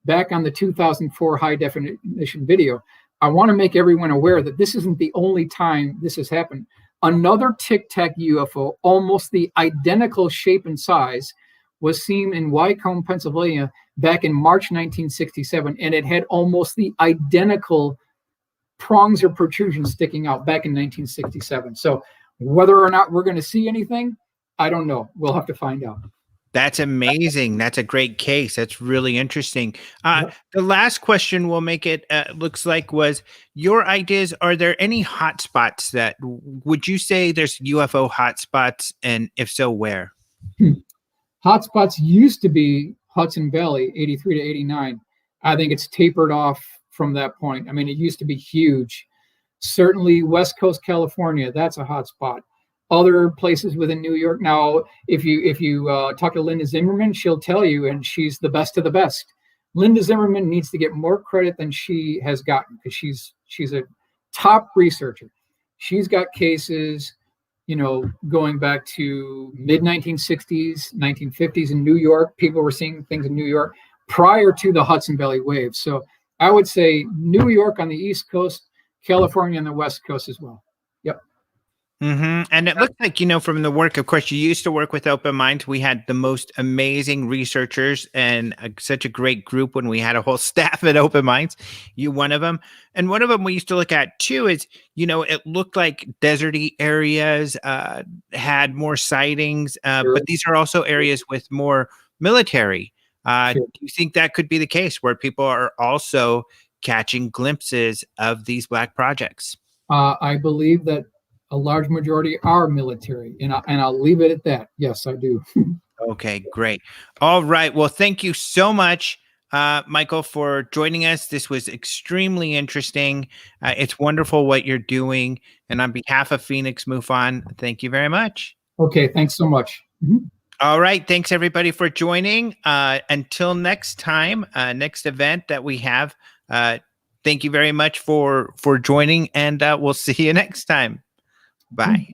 back on the 2004 high definition video. I want to make everyone aware that this isn't the only time this has happened. Another Tic Tac UFO, almost the identical shape and size, was seen in Wycombe, Pennsylvania back in March 1967, and it had almost the identical prongs or protrusions sticking out back in 1967. So whether or not we're going to see anything, I don't know. We'll have to find out. That's amazing. That's a great case. That's really interesting. The last question we'll make it looks like was your ideas. Are there any hotspots that would you say there's UFO hotspots? And if so, where? Hotspots used to be Hudson Valley, 83 to 89. I think it's tapered off from that point. I mean, it used to be huge. Certainly West Coast California, that's a hotspot. Other places within New York. Now, if you talk to Linda Zimmerman, she'll tell you, and she's the best of the best. Linda Zimmerman needs to get more credit than she has gotten because she's a top researcher. She's got cases, going back to mid 1960s, 1950s in New York. People were seeing things in New York prior to the Hudson Valley wave. So I would say New York on the East Coast, California on the West Coast as well. Yep. Mm-hmm. And it looks like, from the work, of course, you used to work with Open Minds. We had the most amazing researchers and such a great group when we had a whole staff at Open Minds. You one of them. And one of them we used to look at, too, is, it looked like deserty areas had more sightings, Sure. but these are also areas with more military. Sure. Do you think that could be the case where people are also catching glimpses of these black projects? I believe that a large majority are military, and I'll leave it at that. Yes, I do. Okay, great. All right. Well, thank you so much, Michael, for joining us. This was extremely interesting. It's wonderful what you're doing. And on behalf of Phoenix MUFON, thank you very much. Okay, thanks so much. Mm-hmm. All right. Thanks, everybody, for joining. Until next time, next event that we have, thank you very much for joining, and we'll see you next time. Bye.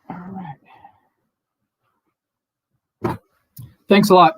All right. Thanks a lot.